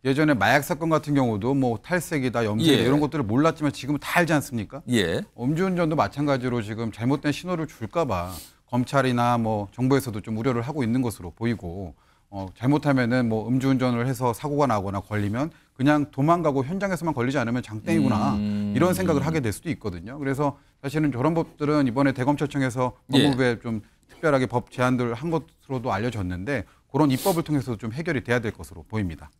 예전에 마약 사건 같은 경우도 뭐 탈색이다, 염색이다 이런 것들을 몰랐지만 지금은 다 알지 않습니까? 음주운전도 마찬가지로 지금 잘못된 신호를 줄까 봐 검찰이나 뭐 정부에서도 좀 우려를 하고 있는 것으로 보이고 잘못하면은 뭐 음주운전을 해서 사고가 나거나 걸리면 그냥 도망가고 현장에서만 걸리지 않으면 장땡이구나 이런 생각을 하게 될 수도 있거든요. 그래서 사실은 저런 법들은 이번에 대검찰청에서 법무부에 좀 특별하게 법 제안들을 한 것으로도 알려졌는데 그런 입법을 통해서도 좀 해결이 돼야 될 것으로 보입니다.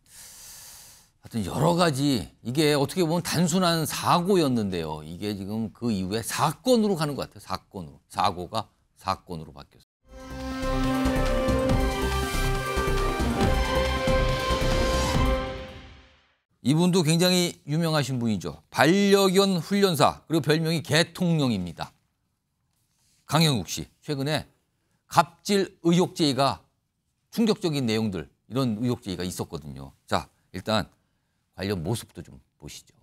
하여튼 여러 가지 이게 어떻게 보면 단순한 사고였는데요. 이게 지금 그 이후에 사건으로 가는 것 같아요. 사건으로. 사고가 사건으로 바뀌었어요. 이분도 굉장히 유명하신 분이죠. 반려견 훈련사 그리고 별명이 개통령입니다. 강영욱 씨. 최근에 갑질 의혹 제기가 충격적인 내용들 이런 의혹 제기가 있었거든요. 자 일단 관련 모습도 좀 보시죠.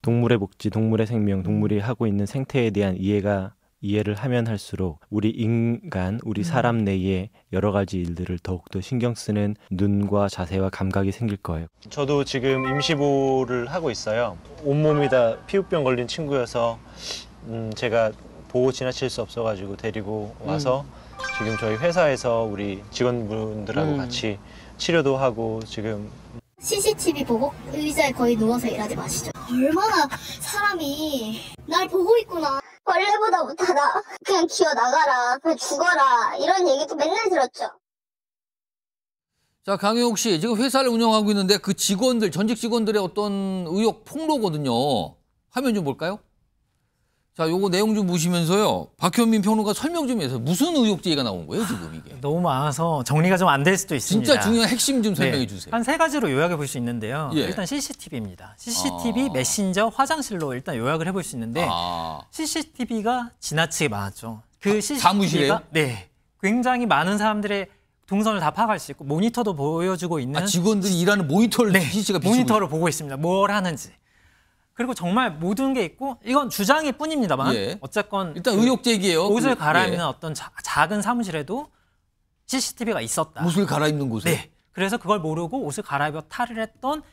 동물의 복지, 동물의 생명, 동물이 하고 있는 생태에 대한 이해를 하면 할수록 우리 인간, 우리 사람 내에 여러 가지 일들을 더욱더 신경 쓰는 눈과 자세와 감각이 생길 거예요. 저도 지금 임시보호를 하고 있어요. 온몸이 다 피부병 걸린 친구여서 제가 보고 지나칠 수 없어가지고 데리고 와서 지금 저희 회사에서 우리 직원분들하고 같이 치료도 하고 지금 CCTV 보고 의자에 거의 누워서 일하지 마시죠. 얼마나 사람이 날 보고 있구나. 원래보다 못하다. 그냥 기어나가라. 그냥 죽어라. 이런 얘기도 맨날 들었죠. 자, 강영욱 씨 지금 회사를 운영하고 있는데 그 직원들, 전직 직원들의 어떤 의혹 폭로거든요. 화면 좀 볼까요? 자, 요거 내용 좀 보시면서요. 박현민 평론가 설명 좀 해서 무슨 의혹 제기가 나온 거예요, 지금 이게? 너무 많아서 정리가 좀 안 될 수도 있습니다. 진짜 중요한 핵심 좀 설명해 주세요. 한 3가지로 요약해 볼 수 있는데요. 일단 CCTV입니다. CCTV, 메신저, 화장실로 일단 요약을 해볼 수 있는데 CCTV가 지나치게 많았죠. 그 CCTV가 사무실에요? 네, 굉장히 많은 사람들의 동선을 다 파악할 수 있고 모니터도 보여주고 있는 직원들이 일하는 모니터를 CCTV가 모니터를 보고 있습니다. 뭘 하는지. 그리고 정말 모든 게 있고 이건 주장일 뿐입니다만 어쨌건 일단 의혹 제기예요. 옷을 갈아입는 어떤 작은 사무실에도 CCTV가 있었다. 옷을 갈아입는 곳에? 네. 그래서 그걸 모르고 옷을 갈아입어 탈을 했던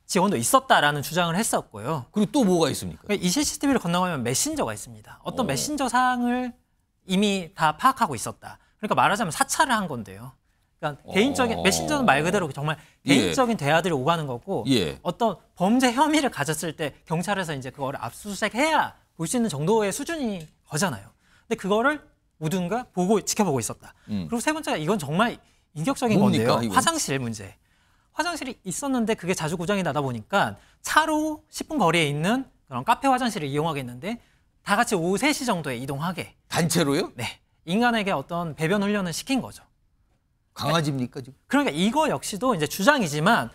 직원도 있었다라는 주장을 했었고요. 그리고 또 뭐가 있습니까? 이 CCTV를 건너가면 메신저가 있습니다. 어떤 메신저 사항을 이미 다 파악하고 있었다. 그러니까 말하자면 사찰을 한 건데요. 그러니까 개인적인 메신저는 말 그대로 정말 개인적인 대화들이 오가는 거고 어떤 범죄 혐의를 가졌을 때 경찰에서 이제 그거를 압수수색해야 볼 수 있는 정도의 수준이 거잖아요. 근데 그거를 모두가 지켜보고 있었다. 그리고 세 번째가 이건 정말 인격적인 뭡니까, 건데요. 이건? 화장실 문제. 화장실이 있었는데 그게 자주 고장이 나다 보니까 차로 10분 거리에 있는 그런 카페 화장실을 이용하겠는데 다 같이 오후 3시 정도에 이동하게. 단체로요? 네. 인간에게 어떤 배변 훈련을 시킨 거죠. 강아지입니까 지금? 그러니까 이거 역시도 이제 주장이지만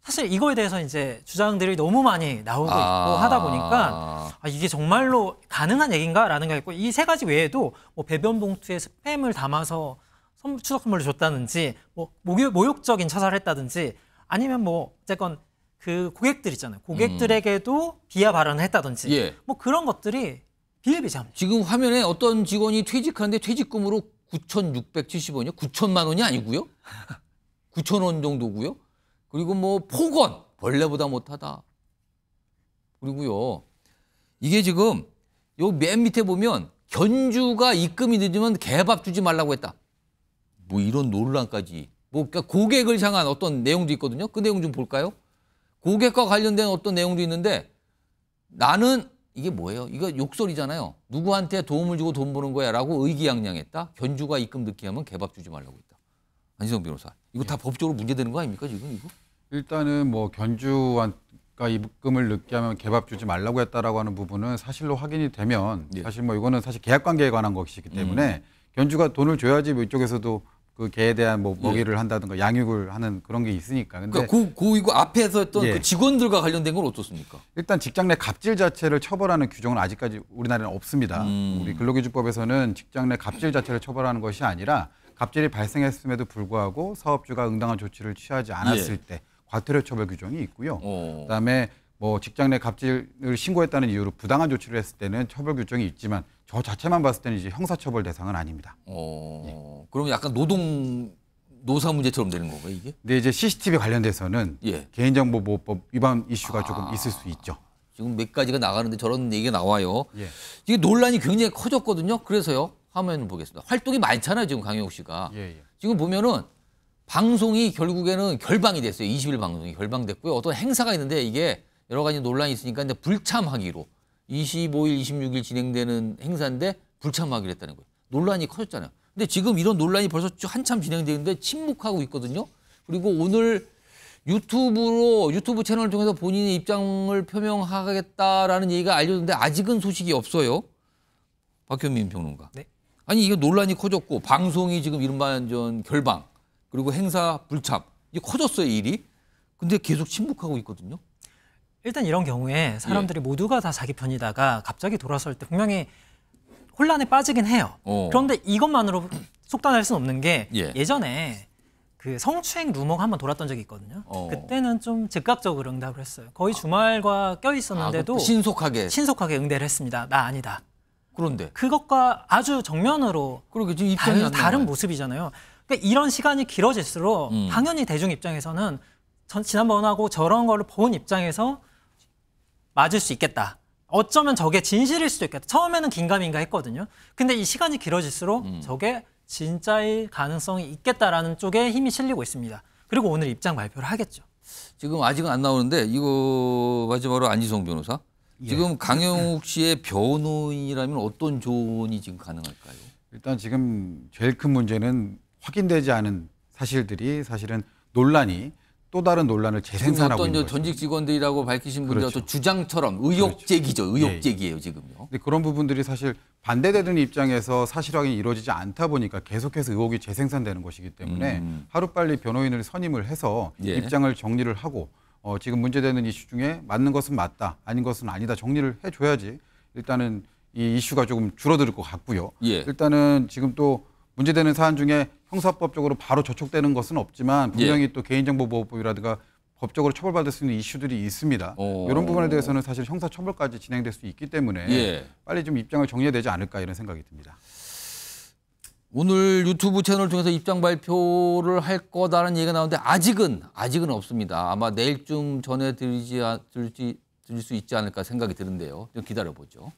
사실 이거에 대해서 이제 주장들이 너무 많이 나오고 있고 하다 보니까 이게 정말로 가능한 얘기인가라는 게 있고 이 세 가지 외에도 뭐 배변 봉투에 스팸을 담아서 추석 선물로 줬다든지 뭐 모욕적인 처사를 했다든지 아니면 뭐 어쨌건 그 고객들 있잖아요. 고객들에게도 비하 발언을 했다든지 예. 뭐 그런 것들이 비일비재합니다. 지금 화면에 어떤 직원이 퇴직하는데 퇴직금으로 9,670원이요? 9천만 원이 아니고요. 9천 원 정도고요. 그리고 뭐 폭언, 벌레보다 못하다. 그리고요. 이게 지금 요 맨 밑에 보면 견주가 입금이 늦으면 개밥 주지 말라고 했다. 뭐 이런 논란까지. 뭐 그러니까 고객을 향한 어떤 내용도 있거든요. 그 내용 좀 볼까요? 고객과 관련된 어떤 내용도 있는데 나는 이게 뭐예요? 이거 욕설이잖아요. 누구한테 도움을 주고 돈 버는 거야 라고 의기양양했다. 견주가 입금 늦게 하면 개밥 주지 말라고 했다. 안지성 변호사. 이거 다 법적으로 문제되는 거 아닙니까 지금 이거? 일단은 뭐 견주가 입금을 늦게 하면 개밥 주지 말라고 했다라고 하는 부분은 사실로 확인이 되면 사실 뭐 이거는 사실 계약 관계에 관한 것이기 때문에 견주가 돈을 줘야지 뭐 이쪽에서도 그 개에 대한 뭐 먹이를 한다든가 양육을 하는 그런 게 있으니까. 근데 그러니까 이거 앞에서 했던 그 직원들과 관련된 건 어떻습니까? 일단 직장 내 갑질 자체를 처벌하는 규정은 아직까지 우리나라에는 없습니다. 우리 근로기준법에서는 직장 내 갑질 자체를 처벌하는 것이 아니라 갑질이 발생했음에도 불구하고 사업주가 응당한 조치를 취하지 않았을 때 과태료 처벌 규정이 있고요. 그다음에 뭐 직장 내 갑질을 신고했다는 이유로 부당한 조치를 했을 때는 처벌 규정이 있지만 저 자체만 봤을 때는 이제 형사처벌 대상은 아닙니다. 그러면 약간 노사 문제처럼 되는 건가요, 이게? 근데 이제 CCTV 관련돼서는 개인정보보호법 위반 이슈가 조금 있을 수 있죠. 지금 몇 가지가 나가는데 저런 얘기가 나와요. 이게 논란이 굉장히 커졌거든요. 그래서요. 화면 보겠습니다. 활동이 많잖아요, 지금 강영욱 씨가. 지금 보면은 방송이 결국에는 결방이 됐어요. 20일 방송이 결방됐고요. 어떤 행사가 있는데 이게 여러 가지 논란이 있으니까 이제 불참하기로 25일, 26일 진행되는 행사인데 불참하기로 했다는 거예요. 논란이 커졌잖아요. 근데 지금 이런 논란이 벌써 한참 진행되는데 침묵하고 있거든요. 그리고 오늘 유튜브 채널을 통해서 본인의 입장을 표명하겠다라는 얘기가 알려졌는데 아직은 소식이 없어요. 박현민 평론가. 네. 아니 이거 논란이 커졌고 방송이 지금 이른바 결방 그리고 행사 불참 이게 커졌어요 일이. 근데 계속 침묵하고 있거든요. 일단 이런 경우에 사람들이 모두가 다 자기 편이다가 갑자기 돌아설 때 분명히 혼란에 빠지긴 해요. 그런데 이것만으로 속단할 수는 없는 게 예전에 그 성추행 루머가 한번 돌았던 적이 있거든요. 그때는 좀 즉각적으로 응답을 했어요. 거의 주말과 껴 있었는데도 신속하게 응대를 했습니다. 나 아니다. 그런데 그것과 아주 정면으로 다른 모습이잖아요. 그러니까 이런 시간이 길어질수록 당연히 대중 입장에서는 지난번하고 저런 걸로 본 입장에서 맞을 수 있겠다. 어쩌면 저게 진실일 수도 있겠다. 처음에는 긴가민가 했거든요. 근데 이 시간이 길어질수록 저게 진짜일 가능성이 있겠다라는 쪽에 힘이 실리고 있습니다. 그리고 오늘 입장 발표를 하겠죠. 지금 아직은 안 나오는데 이거 마지막으로 안지성 변호사. 지금 강영욱 씨의 변호인이라면 어떤 조언이 지금 가능할까요? 일단 지금 제일 큰 문제는 확인되지 않은 사실들이 사실은 논란이 또 다른 논란을 재생산하고 있는 어떤 전직 직원들이라고 밝히신 분들 어떤 주장처럼 의혹 제기죠. 의혹 제기예요 지금요. 근데 그런 부분들이 사실 반대되는 입장에서 사실 확인이 이루어지지 않다 보니까 계속해서 의혹이 재생산되는 것이기 때문에 하루빨리 변호인을 선임을 해서 입장을 정리를 하고 지금 문제되는 이슈 중에 맞는 것은 맞다, 아닌 것은 아니다 정리를 해줘야지 일단은 이 이슈가 조금 줄어들 것 같고요. 일단은 지금 또 문제되는 사안 중에 형사법적으로 바로 저촉되는 것은 없지만 분명히 또 개인정보보호법이라든가 법적으로 처벌받을 수 있는 이슈들이 있습니다. 이런 부분에 대해서는 사실 형사처벌까지 진행될 수 있기 때문에 빨리 좀 입장을 정리해야 되지 않을까 이런 생각이 듭니다. 오늘 유튜브 채널을 통해서 입장 발표를 할 거다라는 얘기가 나오는데 아직은 없습니다. 아마 내일쯤 전해드릴 수 있지 않을까 생각이 드는데요. 좀 기다려보죠.